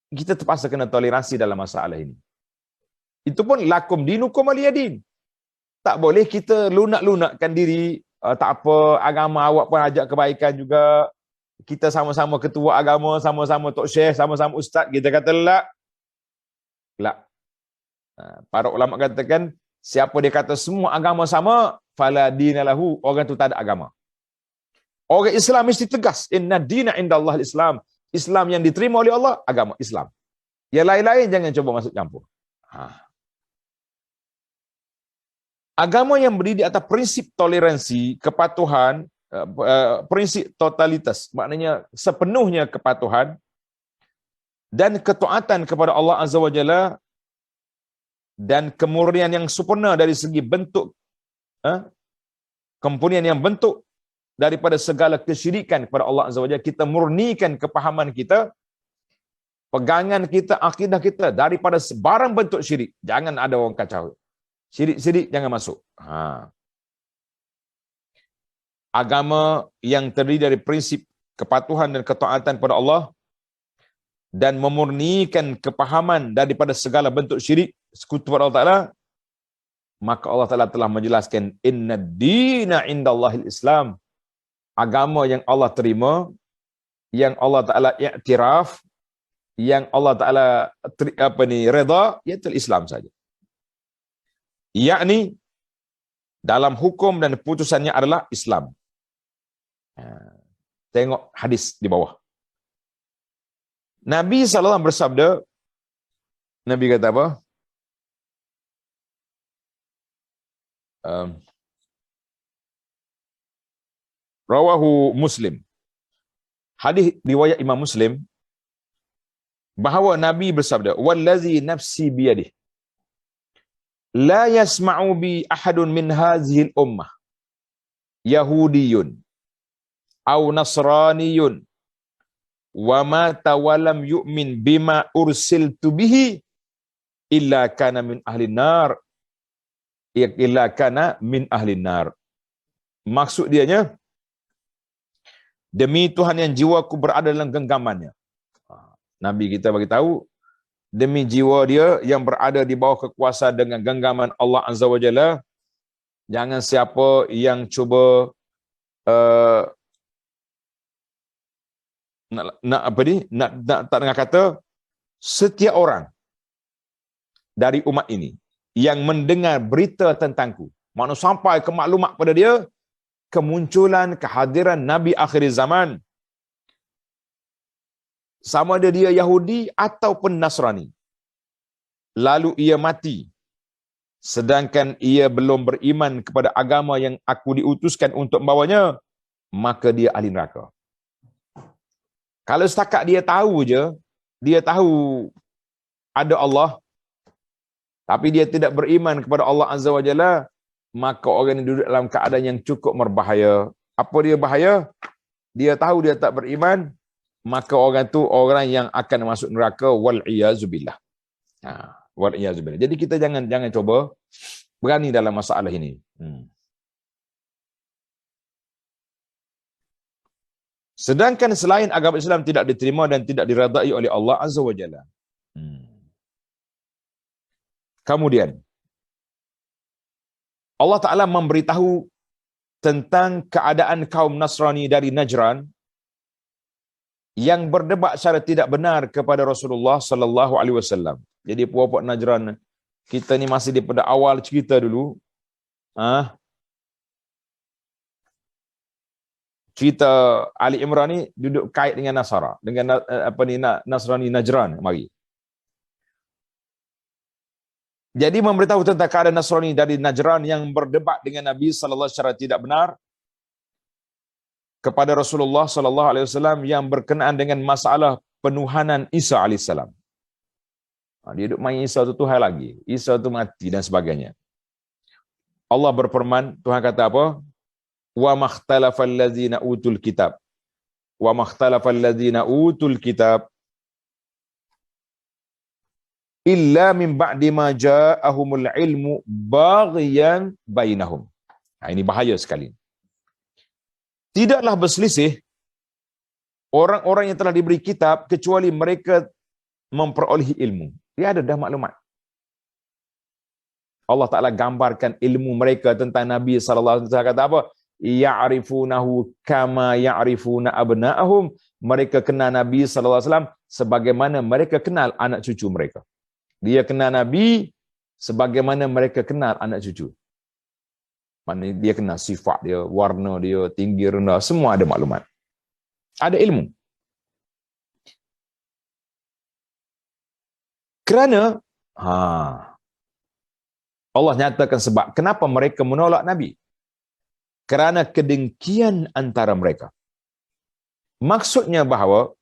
kita terpaksa kena toleransi dalam masalah ini. Itu pun lakum dinukum waliyadin. Tak boleh kita lunak-lunakkan diri, tak apa, agama awak pun ajak kebaikan juga. Kita sama-sama ketua agama, sama-sama tok syekh, sama-sama ustaz, kita kata la. La. Para ulama katakan, siapa dia kata semua agama sama, fala dinalahu, orang tu tak ada agama. Orang Islam mesti tegas. Inna dina indallah Islam. Islam yang diterima oleh Allah, agama Islam. Yang lain-lain jangan cuba masuk campur. Agama yang berdiri di atas prinsip toleransi, kepatuhan, prinsip totalitas, maknanya sepenuhnya kepatuhan dan ketaatan kepada Allah Azza wa Jalla dan kemurnian yang sempurna dari segi bentuk, kemurnian yang bentuk daripada segala kesyirikan kepada Allah Azza wa Jalla. Kita murnikan kepahaman kita, pegangan kita, akidah kita daripada sebarang bentuk syirik. Jangan ada orang kacau. Syirik-syirik jangan masuk. Agama yang terdiri dari prinsip kepatuhan dan ketaatan kepada Allah dan memurnikan kepahaman daripada segala bentuk syirik sekutu kepada Allah Ta'ala, maka Allah Ta'ala telah menjelaskan inna dina indallahil Islam. Agama yang Allah terima yang Allah Ta'ala iktiraf, yang Allah Ta'ala reda, iaitu Islam saja. Yakni dalam hukum dan putusannya adalah Islam. Tengok hadis di bawah. Nabi SAW bersabda, Nabi kata apa? Rawahu Muslim. Hadis riwayat Imam Muslim, bahawa Nabi bersabda, wallazi nafsi biyadih, la yasma'u bi ahadun min hazihil ummah, Yahudiyun, au Nasraniyun, wa mata walam yu'min bima ursiltu bihi, illa kana min ahli nar, illa kana min ahli nar. Maksud dianya, demi Tuhan yang jiwaku berada dalam genggamannya. Nabi kita bagi tahu, demi jiwa dia yang berada di bawah kekuasaan dengan genggaman Allah Azza wa Jalla, jangan siapa yang cuba nak tak dengar kata, setiap orang dari umat ini yang mendengar berita tentangku, maknanya sampai ke maklumat pada dia kemunculan kehadiran Nabi akhir zaman, sama ada dia Yahudi ataupun Nasrani, lalu ia mati sedangkan ia belum beriman kepada agama yang aku diutuskan untuk membawanya, maka dia ahli neraka. Kalau setakat dia tahu je, dia tahu ada Allah, tapi dia tidak beriman kepada Allah Azza wa Jalla, maka orang yang duduk dalam keadaan yang cukup berbahaya. Apa dia bahaya? Dia tahu dia tak beriman, maka orang tu orang yang akan masuk neraka, wal-iyazubillah. Wal-iyazubillah. Jadi kita jangan cuba berani dalam masalah ini. Sedangkan selain agama Islam tidak diterima dan tidak diredai oleh Allah Azza wa Jalla. Kemudian Allah Ta'ala memberitahu tentang keadaan kaum Nasrani dari Najran yang berdebat secara tidak benar kepada Rasulullah sallallahu alaihi wasallam. Jadi puak-puak Najran, kita ni masih daripada awal cerita dulu. Cerita Ali Imran ni duduk kait dengan Nasara, dengan Nasrani Najran mari. Jadi memberitahu tentang keadaan Nasrani dari Najran yang berdebat dengan Nabi sallallahu alaihi wasallam secara tidak benar kepada Rasulullah sallallahu alaihi wasallam yang berkenaan dengan masalah penuhanan Isa alaihissalam. Dia duduk main Isa tu Tuhan lagi, Isa tu mati dan sebagainya. Allah berfirman, Tuhan kata apa? Wa makhtalafal ladzina utul kitab. Wa makhtalafal ladzina utul kitab illa min ba'di ma ja'ahumul ilmu baghyan bainahum. Ini bahaya sekali. Tidaklah berselisih orang-orang yang telah diberi kitab kecuali mereka memperolehi ilmu. Dia ada dah maklumat. Allah Ta'ala gambarkan ilmu mereka tentang Nabi SAW. Kata apa? Ya'rifunahu kama ya'rifuna abna'ahum. Mereka kenal Nabi SAW sebagaimana mereka kenal anak cucu mereka. Dia kenal Nabi sebagaimana mereka kenal anak cucu. Maknanya dia kenal sifat dia, warna dia, tinggi rendah, semua ada maklumat. Ada ilmu. Kerana Allah nyatakan sebab kenapa mereka menolak Nabi. Kerana kedengkian antara mereka. Maksudnya bahawa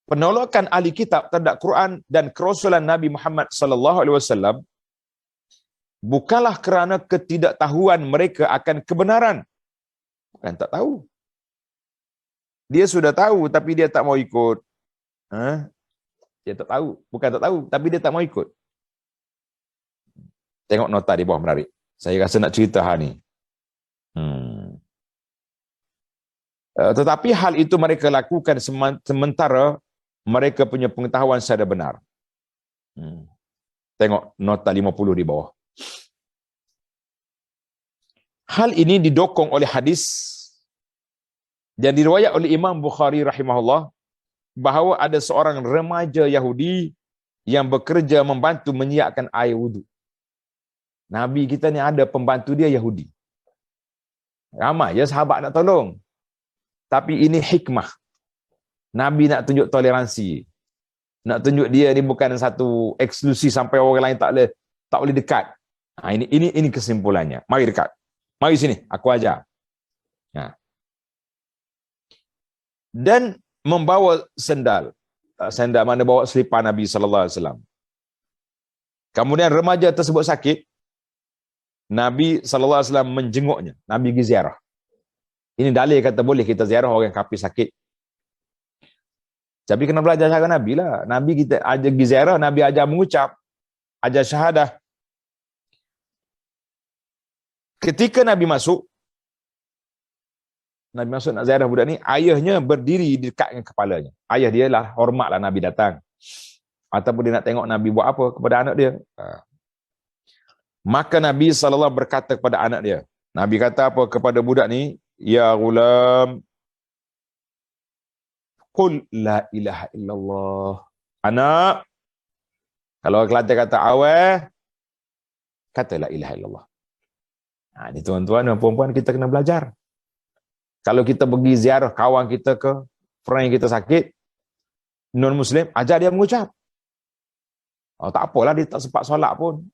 penolakan ahli kitab terhadap Quran dan kerasulan Nabi Muhammad sallallahu alaihi wasallam bukanlah kerana ketidaktahuan mereka akan kebenaran. Bukan tak tahu. Dia sudah tahu tapi dia tak mau ikut. Dia tak tahu, bukan tak tahu tapi dia tak mau ikut. Tengok nota di bawah menarik. Saya rasa nak cerita hal ni. Tetapi hal itu mereka lakukan sementara mereka punya pengetahuan secara benar. Tengok nota 50 di bawah. Hal ini didokong oleh hadis Dan diriwayat oleh Imam Bukhari rahimahullah bahawa ada seorang remaja Yahudi yang bekerja membantu menyiapkan air wuduk. Nabi kita ni ada pembantu dia Yahudi. Ramai ya sahabat nak tolong. Tapi ini hikmah. Nabi nak tunjuk toleransi. Nak tunjuk dia ni bukan satu eksklusif sampai orang lain tak boleh dekat. Ini kesimpulannya. Mari dekat. Mari sini, aku ajar. Dan membawa sendal. Sendal mana bawa selipar Nabi sallallahu alaihi wasallam. Kemudian remaja tersebut sakit. Nabi sallallahu alaihi wasallam menjenguknya. Nabi pergi ziarah. Ini dalil kata boleh kita ziarah orang kafir sakit. Tapi kena belajar cara Nabi lah. Nabi kita ajar pergi ziarah, Nabi ajar mengucap, ajar syahadah. Ketika Nabi masuk nak ziarah budak ni, ayahnya berdiri di dekat dengan kepalanya. Ayah dia lah, hormatlah Nabi datang. Ataupun dia nak tengok Nabi buat apa kepada anak dia. Maka Nabi SAW berkata kepada anak dia. Nabi kata apa kepada budak ni? Ya ghulam, qul la ilaha illallah. Anak, kalau orang Kelantan kata awal, kata la ilaha illallah. Ini tuan-tuan dan puan-puan, kita kena belajar. Kalau kita pergi ziarah kawan kita ke, friend kita sakit, non-Muslim, ajar dia mengucap. Tak apalah dia tak sempat solat pun.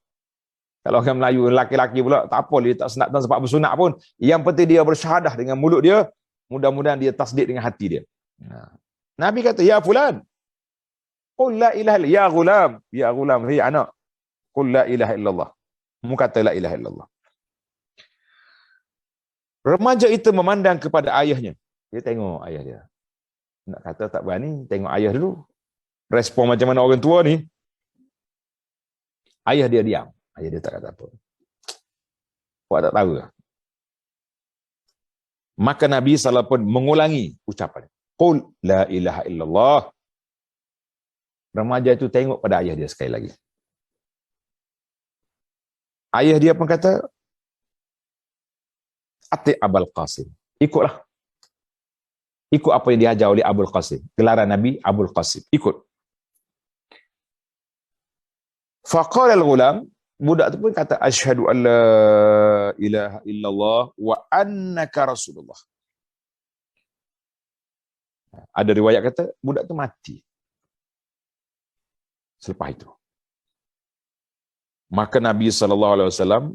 Kalau orang Melayu, laki-laki pula, tak apa, dia tak sempat bersunat pun. Yang penting dia bersyahadah dengan mulut dia, mudah-mudahan dia tasdik dengan hati dia. Nabi kata, ya fulan, qul la ilaha illallah. Ya ghulam, hei anak, qul la ilaha illallah. Mu kata la ilaha illallah. Remaja itu memandang kepada ayahnya. Dia tengok ayah dia. Nak kata tak berani, tengok ayah dulu. Respon macam mana orang tua ni. Ayah dia diam. Ayah dia tak kata apa. Awak tak tahu lah. Maka Nabi SAW pun mengulangi ucapan. Qul la ilaha illallah. Remaja itu tengok pada ayah dia sekali lagi. Ayah dia pun kata, Ati Abul Qasim. Ikutlah. Ikut apa yang diajar oleh Abul Qasim. Gelaran Nabi Abul Qasim. Ikut. Faqala al-ghulam, budak tu pun kata, Asyhadu an la ilaha illallah wa annaka Rasulullah. Ada riwayat kata, budak tu mati. Selepas itu. Maka Nabi SAW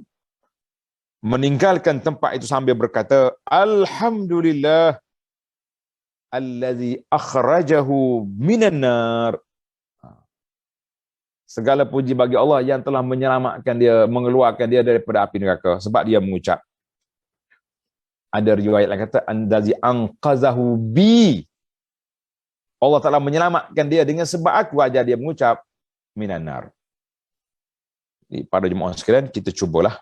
meninggalkan tempat itu sambil berkata, Alhamdulillah allazi akhrajahu minan nar. Segala puji bagi Allah yang telah menyelamatkan dia, mengeluarkan dia daripada api neraka. Sebab dia mengucap. Ada riwayat yang kata, Andazi anqazahu bi. Allah telah menyelamatkan dia dengan sebab aku ajar dia mengucap minan nar. Pada jemaah sekalian, kita cubalah.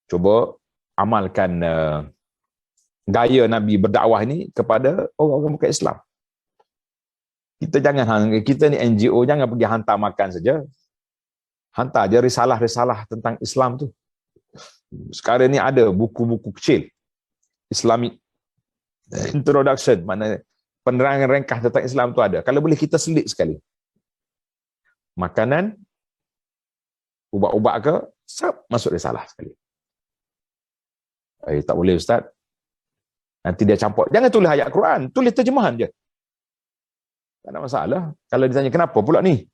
Cuba amalkan gaya Nabi berdakwah ini kepada orang-orang bukan Islam. Kita jangan, kita ni NGO, jangan pergi hantar makan saja. Hantar je risalah-risalah tentang Islam tu. Sekarang ni ada buku-buku kecil Islamic introduction, mana penerangan ringkas tentang Islam tu ada. Kalau boleh kita selit sekali. Makanan, ubat-ubat ke, masuk risalah sekali. Tak boleh Ustaz. Nanti dia campur. Jangan tulis ayat Quran, tulis terjemahan je. Tak ada masalah. Kalau ditanya kenapa pula ni?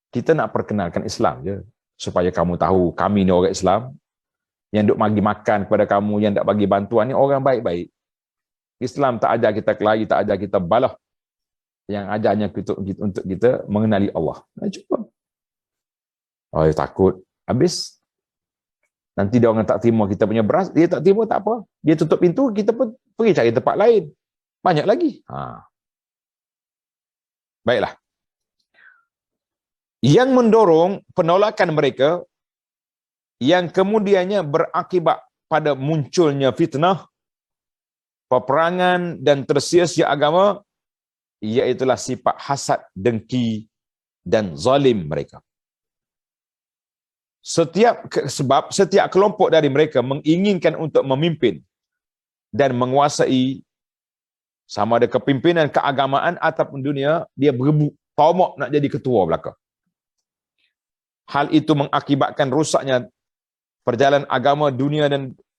Kita nak perkenalkan Islam je. Supaya kamu tahu kami ni orang Islam. Yang duk bagi makan kepada kamu, yang tak bagi bantuan ni orang baik-baik. Islam tak ajar kita kelahi, tak ajar kita balah. Yang ajarnya untuk kita mengenali Allah. Cuba. Takut. Habis. Nanti dia orang tak terima kita punya beras, dia tak terima tak apa. Dia tutup pintu, kita pun pergi cari tempat lain. Banyak lagi. Baiklah. Yang mendorong penolakan mereka, yang kemudiannya berakibat pada munculnya fitnah, peperangan dan tersia-sia agama, iaitulah sifat hasad, dengki dan zalim mereka. Sebab setiap kelompok dari mereka menginginkan untuk memimpin dan menguasai Sama ada kepimpinan keagamaan ataupun dunia, dia berebut, tamak nak jadi ketua belaka. Hal itu mengakibatkan rusaknya perjalanan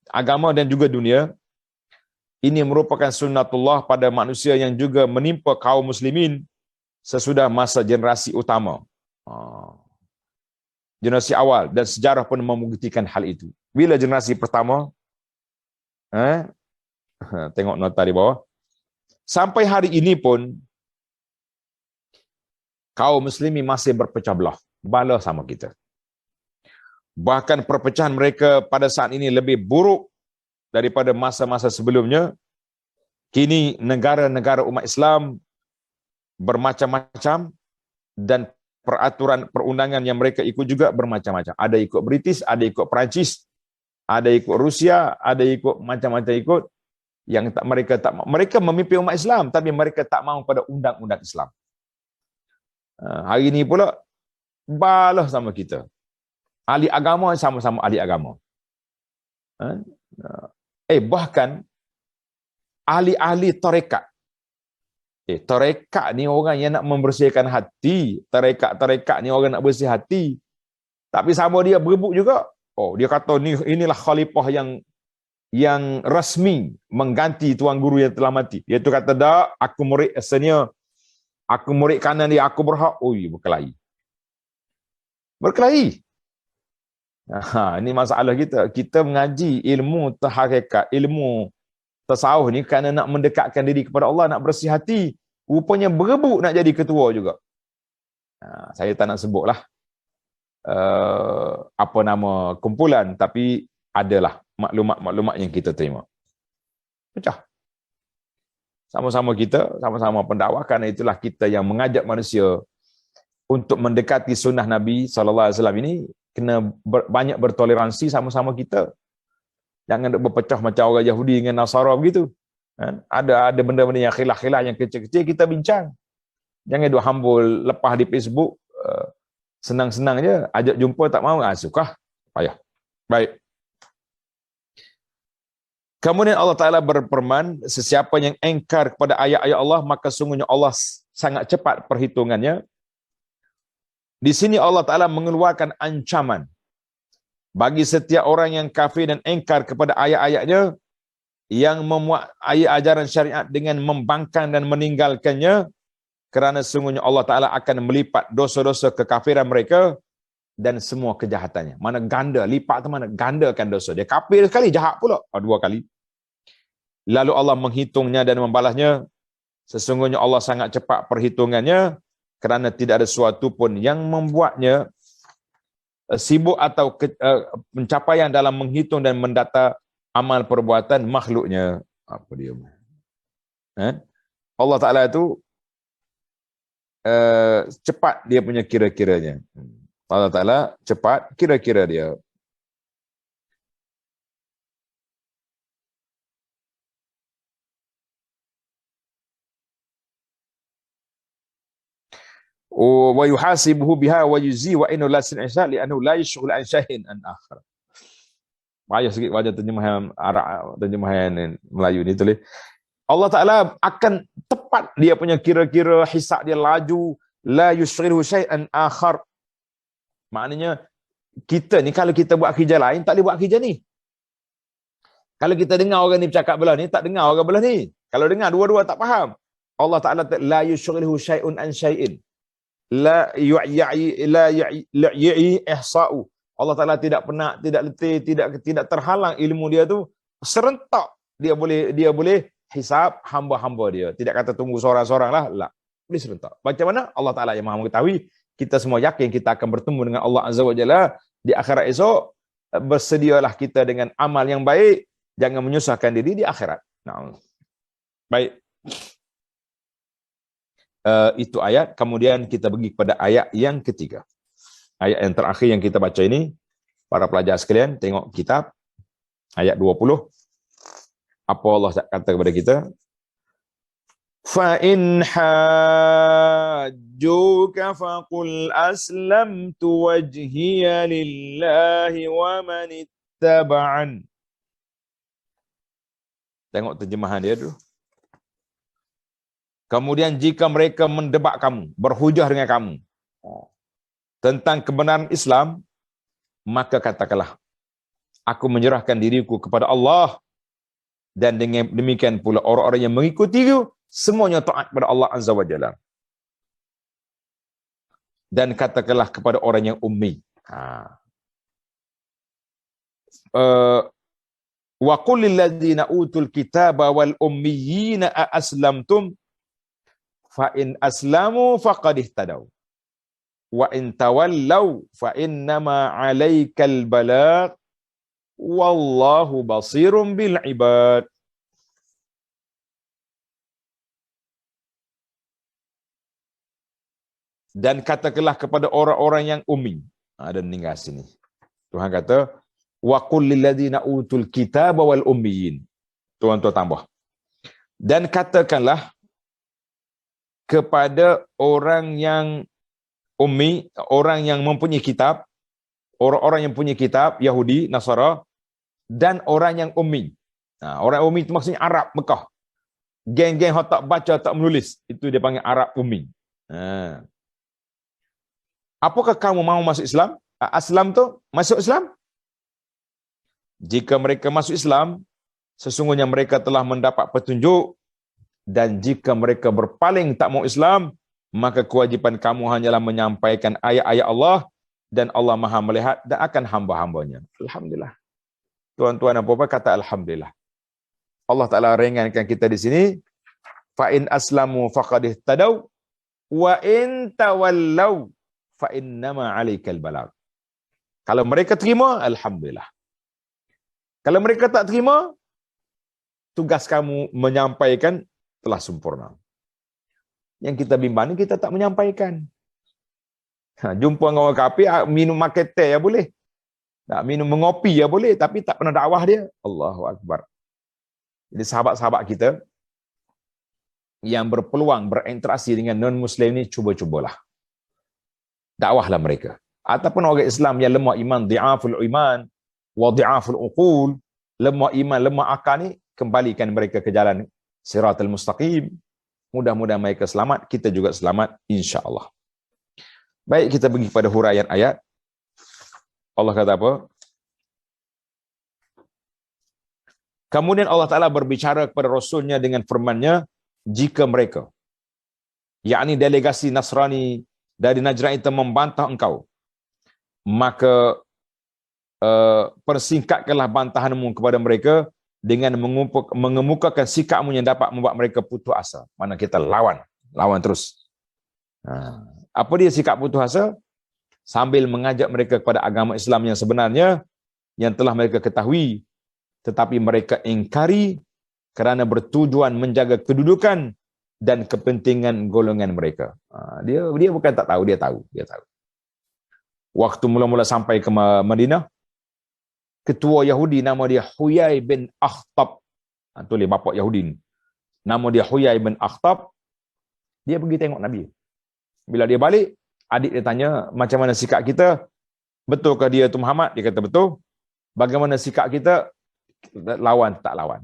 agama dan juga dunia. Ini merupakan sunnatullah pada manusia yang juga menimpa kaum muslimin sesudah masa generasi utama. Generasi awal, dan sejarah pun membuktikan hal itu. Bila generasi pertama, tengok nota di bawah, sampai hari ini pun kaum muslimin masih berpecah belah, bala sama kita. Bahkan perpecahan mereka pada saat ini lebih buruk daripada masa-masa sebelumnya. Kini negara-negara umat Islam bermacam-macam dan peraturan perundangan yang mereka ikut juga bermacam-macam. Ada ikut British, ada ikut Perancis, ada ikut Rusia, ada ikut macam-macam ikut. Yang mereka memimpin umat Islam, tapi mereka tak mahu pada undang-undang Islam. Hari ini pula balah sama kita. Ahli agama sama-sama ahli agama. Bahkan ahli-ahli tarekat. Tarekat ni orang yang nak membersihkan hati. Tarekat ni orang nak bersih hati. Tapi sama dia berebut juga. Dia kata inilah khalifah yang rasmi mengganti tuan guru yang telah mati. Dia tu kata, dak, aku murid senior. Aku murid kanan dia, aku berhak. Berkelahi. Berkelahi. Ini masalah kita. Kita mengaji ilmu hakikat, ilmu tasawuf ni kerana nak mendekatkan diri kepada Allah, nak bersih hati. Rupanya berebut nak jadi ketua juga. Saya tak nak sebutlah apa nama kumpulan, tapi adalah maklumat-maklumat yang kita terima. Pecah. Sama-sama kita, sama-sama pendakwah, kerana itulah kita yang mengajak manusia untuk mendekati sunnah Nabi SAW ini, kena banyak bertoleransi sama-sama kita. Jangan berpecah macam orang Yahudi dengan Nasara begitu. Ada benda-benda yang khilaf-khilaf yang kecil-kecil kita bincang. Jangan dua hambul lepas di Facebook, senang-senang je, ajak jumpa tak mahu, sukah, payah. Baik. Kemudian Allah Ta'ala berfirman, sesiapa yang engkar kepada ayat-ayat Allah, maka sungguhnya Allah sangat cepat perhitungannya. Di sini Allah Ta'ala mengeluarkan ancaman bagi setiap orang yang kafir dan engkar kepada ayat-ayatnya, yang memuat ayat ajaran syariat dengan membangkang dan meninggalkannya, kerana sungguhnya Allah Ta'ala akan melipat dosa-dosa kekafiran mereka dan semua kejahatannya. Mana ganda, lipat tu mana gandakan dosa. Dia kafir sekali, jahat pula. Dua kali. Lalu Allah menghitungnya dan membalasnya. Sesungguhnya Allah sangat cepat perhitungannya, kerana tidak ada sesuatu pun yang membuatnya sibuk atau pencapaian dalam menghitung dan mendata amal perbuatan makhluknya. Apa dia? Allah Ta'ala itu cepat dia punya kira-kiranya. Allah Ta'ala cepat kira-kira dia. Wa yuhasibuhu biha wa yuzi wa inna la sin'isa li annahu la yashghul an shay'in an akhar. Payah sikit baca terjemahan Arab, terjemahan Melayu ni tulis. Allah Ta'ala akan tepat dia punya kira-kira, hisab dia laju, la yushghilu shay'an akhar. Maknanya kita ni kalau kita buat kerja lain tak boleh buat kerja ni. Kalau kita dengar orang ni bercakap belah ni, tak dengar orang belah ni. Kalau dengar dua-dua tak faham. Allah Ta'ala la yushghilu shay'un an shay'in. La ya'i ihsa'u. Allah Ta'ala tidak pernah, tidak letih, tidak terhalang ilmu dia tu, serentak dia boleh hisab hamba-hamba dia. Tidak kata tunggu seorang-seorang lah, tak. Boleh serentak. Macam mana? Allah Ta'ala yang Maha mengetahui. Kita semua yakin kita akan bertemu dengan Allah Azza wa Jalla di akhirat esok. Bersedialah kita dengan amal yang baik, jangan menyusahkan diri di akhirat. Nah. Baik. Itu ayat. Kemudian kita pergi kepada ayat yang ketiga. Ayat yang terakhir yang kita baca ini, para pelajar sekalian, tengok kitab ayat 20. Apa Allah kata kepada kita? Fa in hajjuka faqul aslamtu wajhiya lillahi wa man ittaba'an. Tengok terjemahan dia dulu. Kemudian jika mereka mendebat kamu, berhujah dengan kamu tentang kebenaran Islam, maka katakanlah, aku menyerahkan diriku kepada Allah, dan dengan demikian pula orang-orang yang mengikuti itu, semuanya taat kepada Allah Azza wa Jalla. Dan katakanlah kepada orang yang ummi. Wa qul lil ladzina utul kitaba wal ummiyina a aslamtum fa in aslamu faqad ihtadaw wa in tawallaw fa innama 'alaikal balagh wallahu basirum bil ibad. Dan katakanlah kepada orang-orang yang ummi. Ada meninggal sini. Tuhan kata, wa qul lil ladzina utul kitaba wal ummiyin. Tuan-tuan tambah. Dan katakanlah kepada orang yang ummi, orang yang mempunyai kitab, orang-orang yang punya kitab, Yahudi, Nasara, dan orang yang ummi. Orang ummi itu maksudnya Arab Mekah. Geng-geng yang tak baca, tak menulis. Itu dia panggil Arab ummi. Apakah kamu mahu masuk Islam? Aslam tu masuk Islam? Jika mereka masuk Islam, sesungguhnya mereka telah mendapat petunjuk, dan jika mereka berpaling tak mahu Islam, maka kewajipan kamu hanyalah menyampaikan ayat-ayat Allah, dan Allah Maha melihat dan akan hamba-hambanya. Alhamdulillah. Tuan-tuan dan puan-puan kata Alhamdulillah. Allah Ta'ala ringankan kita di sini. Fa in aslamu faqad ihtadaw wa in tawallaw fa innama 'alaikal balagh. Kalau mereka terima, alhamdulillah. Kalau mereka tak terima, tugas kamu menyampaikan telah sempurna. Yang kita bimbang ni kita tak menyampaikan. Jumpa dengan orang kafir, minum makan teh ya boleh. Tak minum mengopi ya boleh, tapi tak pernah dakwah dia. Allahu Akbar. Jadi sahabat-sahabat kita yang berpeluang berinteraksi dengan non-Muslim ni, cuba-cubalah. Dakwahlah mereka. Ataupun orang Islam yang lemah iman, di'aful iman, wa di'aful uqul, lemah iman, lemah akal ni, kembalikan mereka ke jalan siratal mustaqim. Mudah-mudahan mereka selamat, kita juga selamat, insya-Allah. Baik, kita pergi pada huraian ayat. Allah kata apa? Kemudian Allah Ta'ala berbicara kepada Rasulnya dengan firman-Nya, jika mereka, yakni delegasi Nasrani dari Najran itu membantah engkau, maka persingkatkanlah bantahanmu kepada mereka dengan mengemukakan sikapmu yang dapat membuat mereka putus asa. Mana kita lawan terus. Apa dia sikap putus asa? Sambil mengajak mereka kepada agama Islam yang sebenarnya, yang telah mereka ketahui, tetapi mereka ingkari kerana bertujuan menjaga kedudukan dan kepentingan golongan mereka. Dia bukan tak tahu, dia tahu. Waktu mula-mula sampai ke Madinah, ketua Yahudi nama dia Huyai bin Akhtab. Tulis bapak Yahudi ni. Nama dia Huyai bin Akhtab. Dia pergi tengok Nabi. Bila dia balik, adik dia tanya, macam mana sikap kita? Betulkah dia tu Muhammad? Dia kata betul. Bagaimana sikap kita? Lawan tak lawan.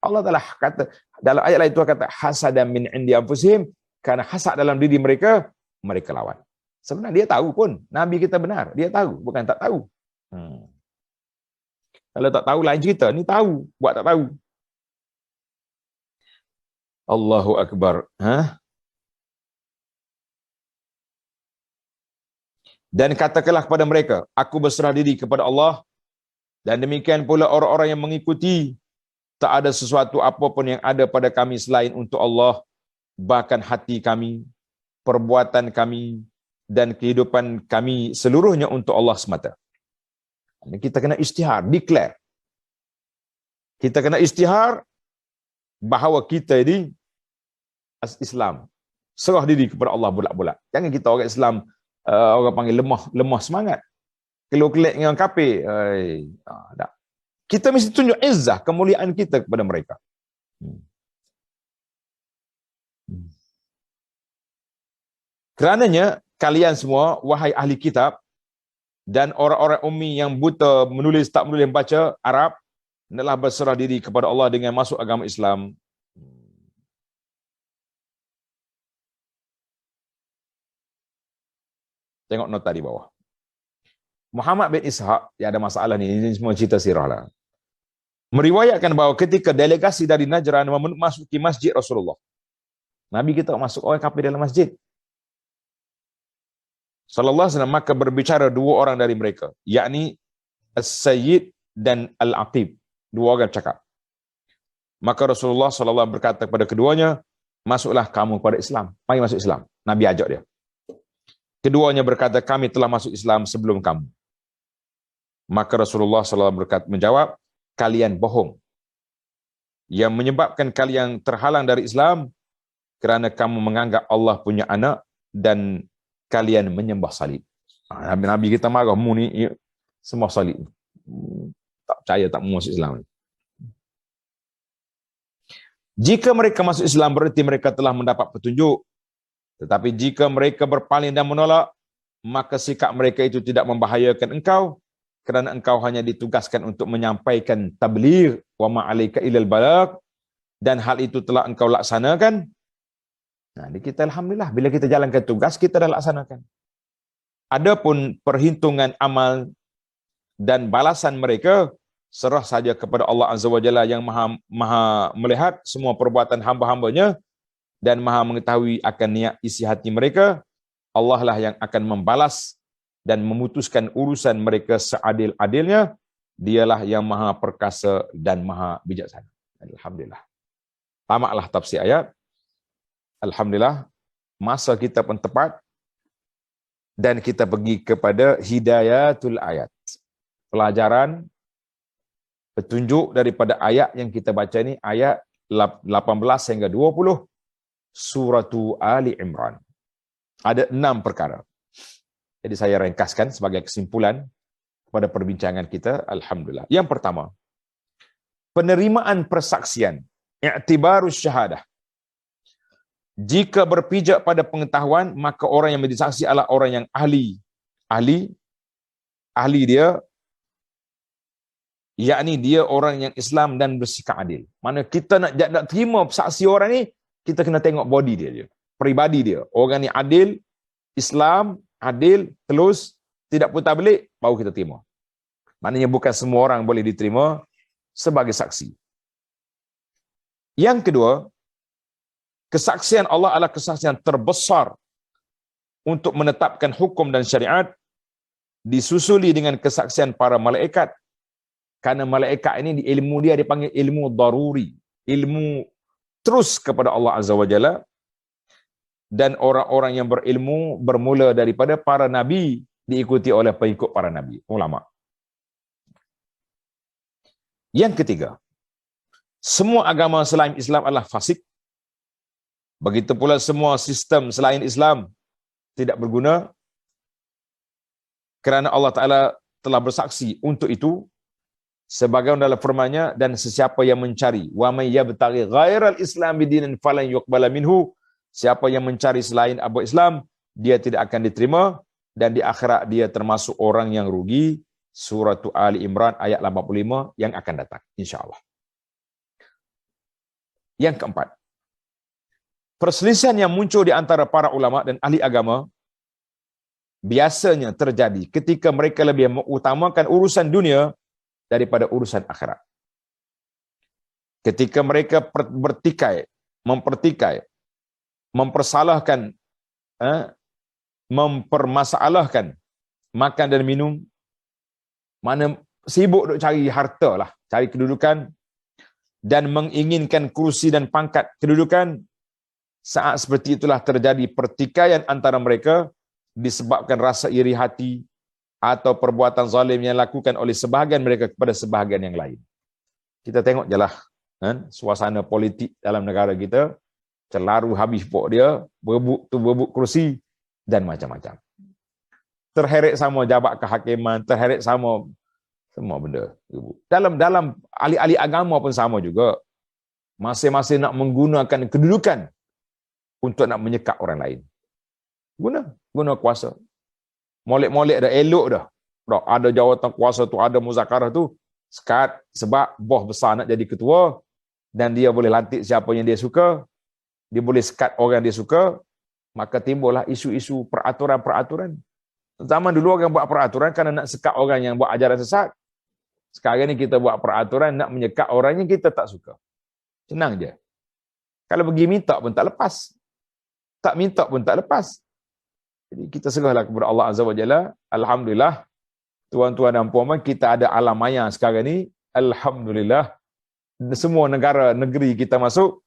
Allah telah kata, dalam ayat lain Tuhan kata, hasadan min indi anfusihim, kerana hasad dalam diri mereka, mereka lawan. Sebenarnya dia tahu pun, Nabi kita benar. Dia tahu, bukan tak tahu. Kalau tak tahu lain cerita, ni tahu, buat tak tahu. Allahu Akbar. Dan katakanlah kepada mereka, aku berserah diri kepada Allah, dan demikian pula orang-orang yang mengikuti, tak ada sesuatu apapun yang ada pada kami selain untuk Allah, bahkan hati kami, perbuatan kami, dan kehidupan kami seluruhnya untuk Allah semata. Kita kena isytihar, declare. Kita kena isytihar bahawa kita ini Islam. Serah diri kepada Allah bulat-bulat. Jangan kita orang Islam, orang panggil lemah semangat. Keluk-kelek dengan kafir. Tak. Kita mesti tunjuk izzah, kemuliaan kita kepada mereka. Kerananya, kalian semua, wahai ahli kitab, dan orang-orang ummi yang buta, menulis tak menulis baca Arab, hendaklah berserah diri kepada Allah dengan masuk agama Islam. Tengok nota di bawah. Muhammad bin Ishaq, ya ada masalah ini semua cerita sirah lah. Meriwayatkan bahawa ketika delegasi dari Najran memasuki masjid Rasulullah, Nabi kita masuk orang kafir dalam masjid. Sallallahu alaihi wasallam, maka berbicara dua orang dari mereka, yakni As-Sayyid dan Al-Aqib. Dua orang cakap. Maka Rasulullah sallallahu alaihi wasallam berkata kepada keduanya, masuklah kamu pada Islam. Mari masuk Islam. Nabi ajak dia. Keduanya berkata, kami telah masuk Islam sebelum kamu. Maka Rasulullah sallallahu alaihi wasallam menjawab, kalian bohong. Yang menyebabkan kalian terhalang dari Islam kerana kamu menganggap Allah punya anak dan kalian menyembah salib. Nabi kita marah, mu ni semua salib. Tak percaya, tak mau masuk Islam. Jika mereka masuk Islam berarti mereka telah mendapat petunjuk. Tetapi jika mereka berpaling dan menolak, maka sikap mereka itu tidak membahayakan engkau, kerana engkau hanya ditugaskan untuk menyampaikan tabligh wa ma'alaika ilal balagh, dan hal itu telah engkau laksanakan. Nah, kita alhamdulillah bila kita jalankan tugas kita dah laksanakan. Adapun perhitungan amal dan balasan mereka serah saja kepada Allah Azza wa Jalla yang maha melihat semua perbuatan hamba-hambanya dan maha mengetahui akan niat isi hati mereka. Allah lah yang akan membalas dan memutuskan urusan mereka seadil-adilnya. Dialah yang maha perkasa dan maha bijaksana. Alhamdulillah. Tamatlah tafsir ayat. Alhamdulillah, masa kita pun tepat dan kita pergi kepada hidayatul ayat. Pelajaran, petunjuk daripada ayat yang kita baca ni, ayat 18 hingga 20, suratu Ali Imran. Ada 6 perkara. Jadi saya ringkaskan sebagai kesimpulan pada perbincangan kita, alhamdulillah. Yang pertama, penerimaan persaksian, i'tibarus syahadah. Jika berpijak pada pengetahuan, maka orang yang menjadi saksi adalah orang yang ahli dia, yakni dia orang yang Islam dan bersikap adil. Mana kita nak terima saksi orang ni, kita kena tengok body dia, peribadi dia. Orang ni adil, Islam, adil, terus tidak pun tabligh, baru kita terima. Maknanya bukan semua orang boleh diterima sebagai saksi. Yang kedua, kesaksian Allah adalah kesaksian terbesar untuk menetapkan hukum dan syariat, disusuli dengan kesaksian para malaikat. Karena malaikat ini di ilmu dia dipanggil ilmu daruri, ilmu terus kepada Allah Azza wa Jalla. Dan orang-orang yang berilmu bermula daripada para nabi, diikuti oleh pengikut para nabi, ulama. Yang ketiga, semua agama selain Islam adalah fasik. Begitu pula semua sistem selain Islam tidak berguna, kerana Allah Ta'ala telah bersaksi untuk itu, sebagaimana dalam firman-Nya, dan sesiapa yang mencari, wa may yabtaghi ghairal islami dinan falan yuqbala minhu, siapa yang mencari selain agama Islam, dia tidak akan diterima, dan di akhirat dia termasuk orang yang rugi. Surah Ali Imran ayat 85 yang akan datang, insya-Allah. Yang keempat, perselisihan yang muncul di antara para ulama dan ahli agama biasanya terjadi ketika mereka lebih mengutamakan urusan dunia daripada urusan akhirat. Ketika mereka mempersalahkan, mempermasalahkan makan dan minum, mana sibuk duk cari harta lah, cari kedudukan, dan menginginkan kursi dan pangkat kedudukan, saat seperti itulah terjadi pertikaian antara mereka disebabkan rasa iri hati atau perbuatan zalim yang dilakukan oleh sebahagian mereka kepada sebahagian yang lain. Kita tengok jelah suasana politik dalam negara kita, celaru habis pok dia, berebut kursi dan macam-macam. Terheret sama jabat kehakiman, terheret sama semua benda. Dalam ahli-ahli agama pun sama juga. Masing-masing nak menggunakan kedudukan untuk nak menyekat orang lain. Guna kuasa. Molek-molek dah, elok dah. Ada jawatan kuasa tu, ada muzakarah tu, sekat sebab bos besar nak jadi ketua dan dia boleh lantik siapa yang dia suka, dia boleh sekat orang yang dia suka, maka timbullah isu-isu peraturan-peraturan. Zaman dulu orang buat peraturan kerana nak sekat orang yang buat ajaran sesat. Sekarang ni kita buat peraturan nak menyekat orang yang kita tak suka. Senang je. Kalau pergi minta pun tak lepas. Tak minta pun tak lepas. Jadi kita serahlah kepada Allah Azza wa Jalla. Alhamdulillah, tuan-tuan dan puan-puan, kita ada alam maya sekarang ni. Alhamdulillah, semua negeri kita masuk,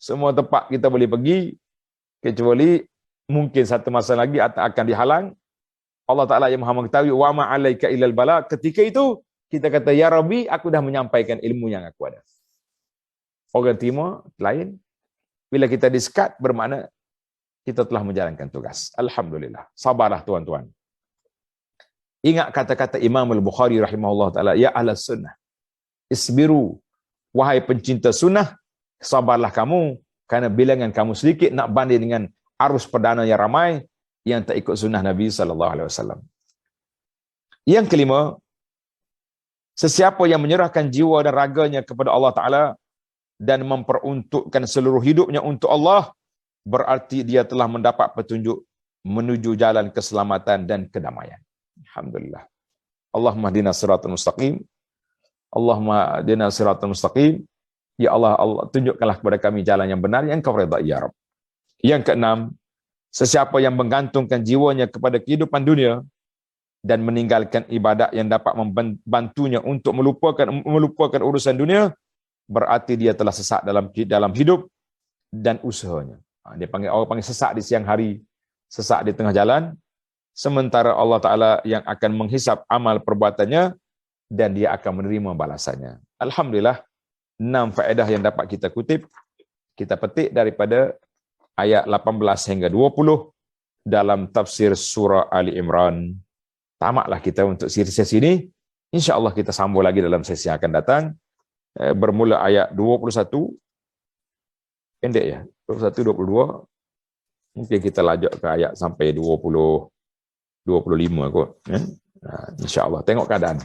semua tempat kita boleh pergi, kecuali mungkin satu masa lagi akan dihalang. Allah Ta'ala yang Maha mengetahui, wa ma'alaika ilal bala. Ketika itu, kita kata, ya Rabbi, aku dah menyampaikan ilmu yang aku ada. Orang terima, lain. Bila kita disekat, bermakna kita telah menjalankan tugas. Alhamdulillah. Sabarlah tuan-tuan. Ingat kata-kata Imam Al-Bukhari rahimahullah ta'ala, ya ahlas sunnah, isbiru, wahai pencinta sunnah, sabarlah kamu, kerana bilangan kamu sedikit nak banding dengan arus perdana yang ramai yang tak ikut sunnah Nabi SAW. Yang kelima, sesiapa yang menyerahkan jiwa dan raganya kepada Allah Ta'ala dan memperuntukkan seluruh hidupnya untuk Allah, berarti dia telah mendapat petunjuk menuju jalan keselamatan dan kedamaian. Alhamdulillah. Allahumma hdina siratal mustaqim. Allahumma hdina siratal mustaqim. Ya Allah, tunjukkanlah kepada kami jalan yang benar yang Kau redai ya Rabb. Yang keenam, sesiapa yang menggantungkan jiwanya kepada kehidupan dunia dan meninggalkan ibadat yang dapat membantunya untuk melupakan urusan dunia, berarti dia telah sesat dalam hidup dan usahanya. Orang panggil sesat di siang hari, sesat di tengah jalan, sementara Allah Ta'ala yang akan menghisap amal perbuatannya dan dia akan menerima balasannya. Alhamdulillah, 6 faedah yang dapat kita kutip, kita petik daripada ayat 18 hingga 20 dalam tafsir surah Ali Imran. Tamatlah kita untuk sesi ini. InsyaAllah kita sambung lagi dalam sesi yang akan datang. Bermula ayat 21, pendek ya, 21, 22, mungkin kita lajak ke ayat sampai 20, 25 kot. InsyaAllah, tengok keadaan.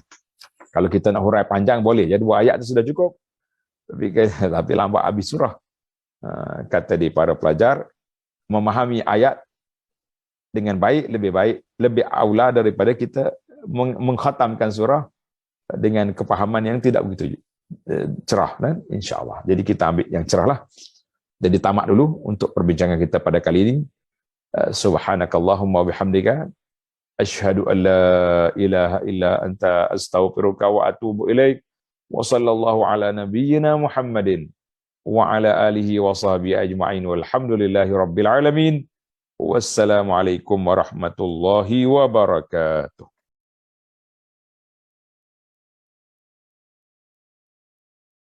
Kalau kita nak hurai panjang boleh, jadi 2 ayat itu sudah cukup. Tapi lambat habis surah. Kata di para pelajar, memahami ayat dengan baik, lebih aula daripada kita mengkhatamkan surah dengan kepahaman yang tidak begitu cerah, dan insya-Allah. Jadi kita ambil yang cerah lah. Jadi tamat dulu untuk perbincangan kita pada kali ini. Subhanakallahumma wa bihamdika asyhadu an la ilaha illa anta astaghfiruka wa atubu ilaik. Wa sallallahu ala nabiyyina Muhammadin wa ala alihi wa sahbihi ajma'in walhamdulillahi rabbil alamin. Wassalamualaikum warahmatullahi wabarakatuh.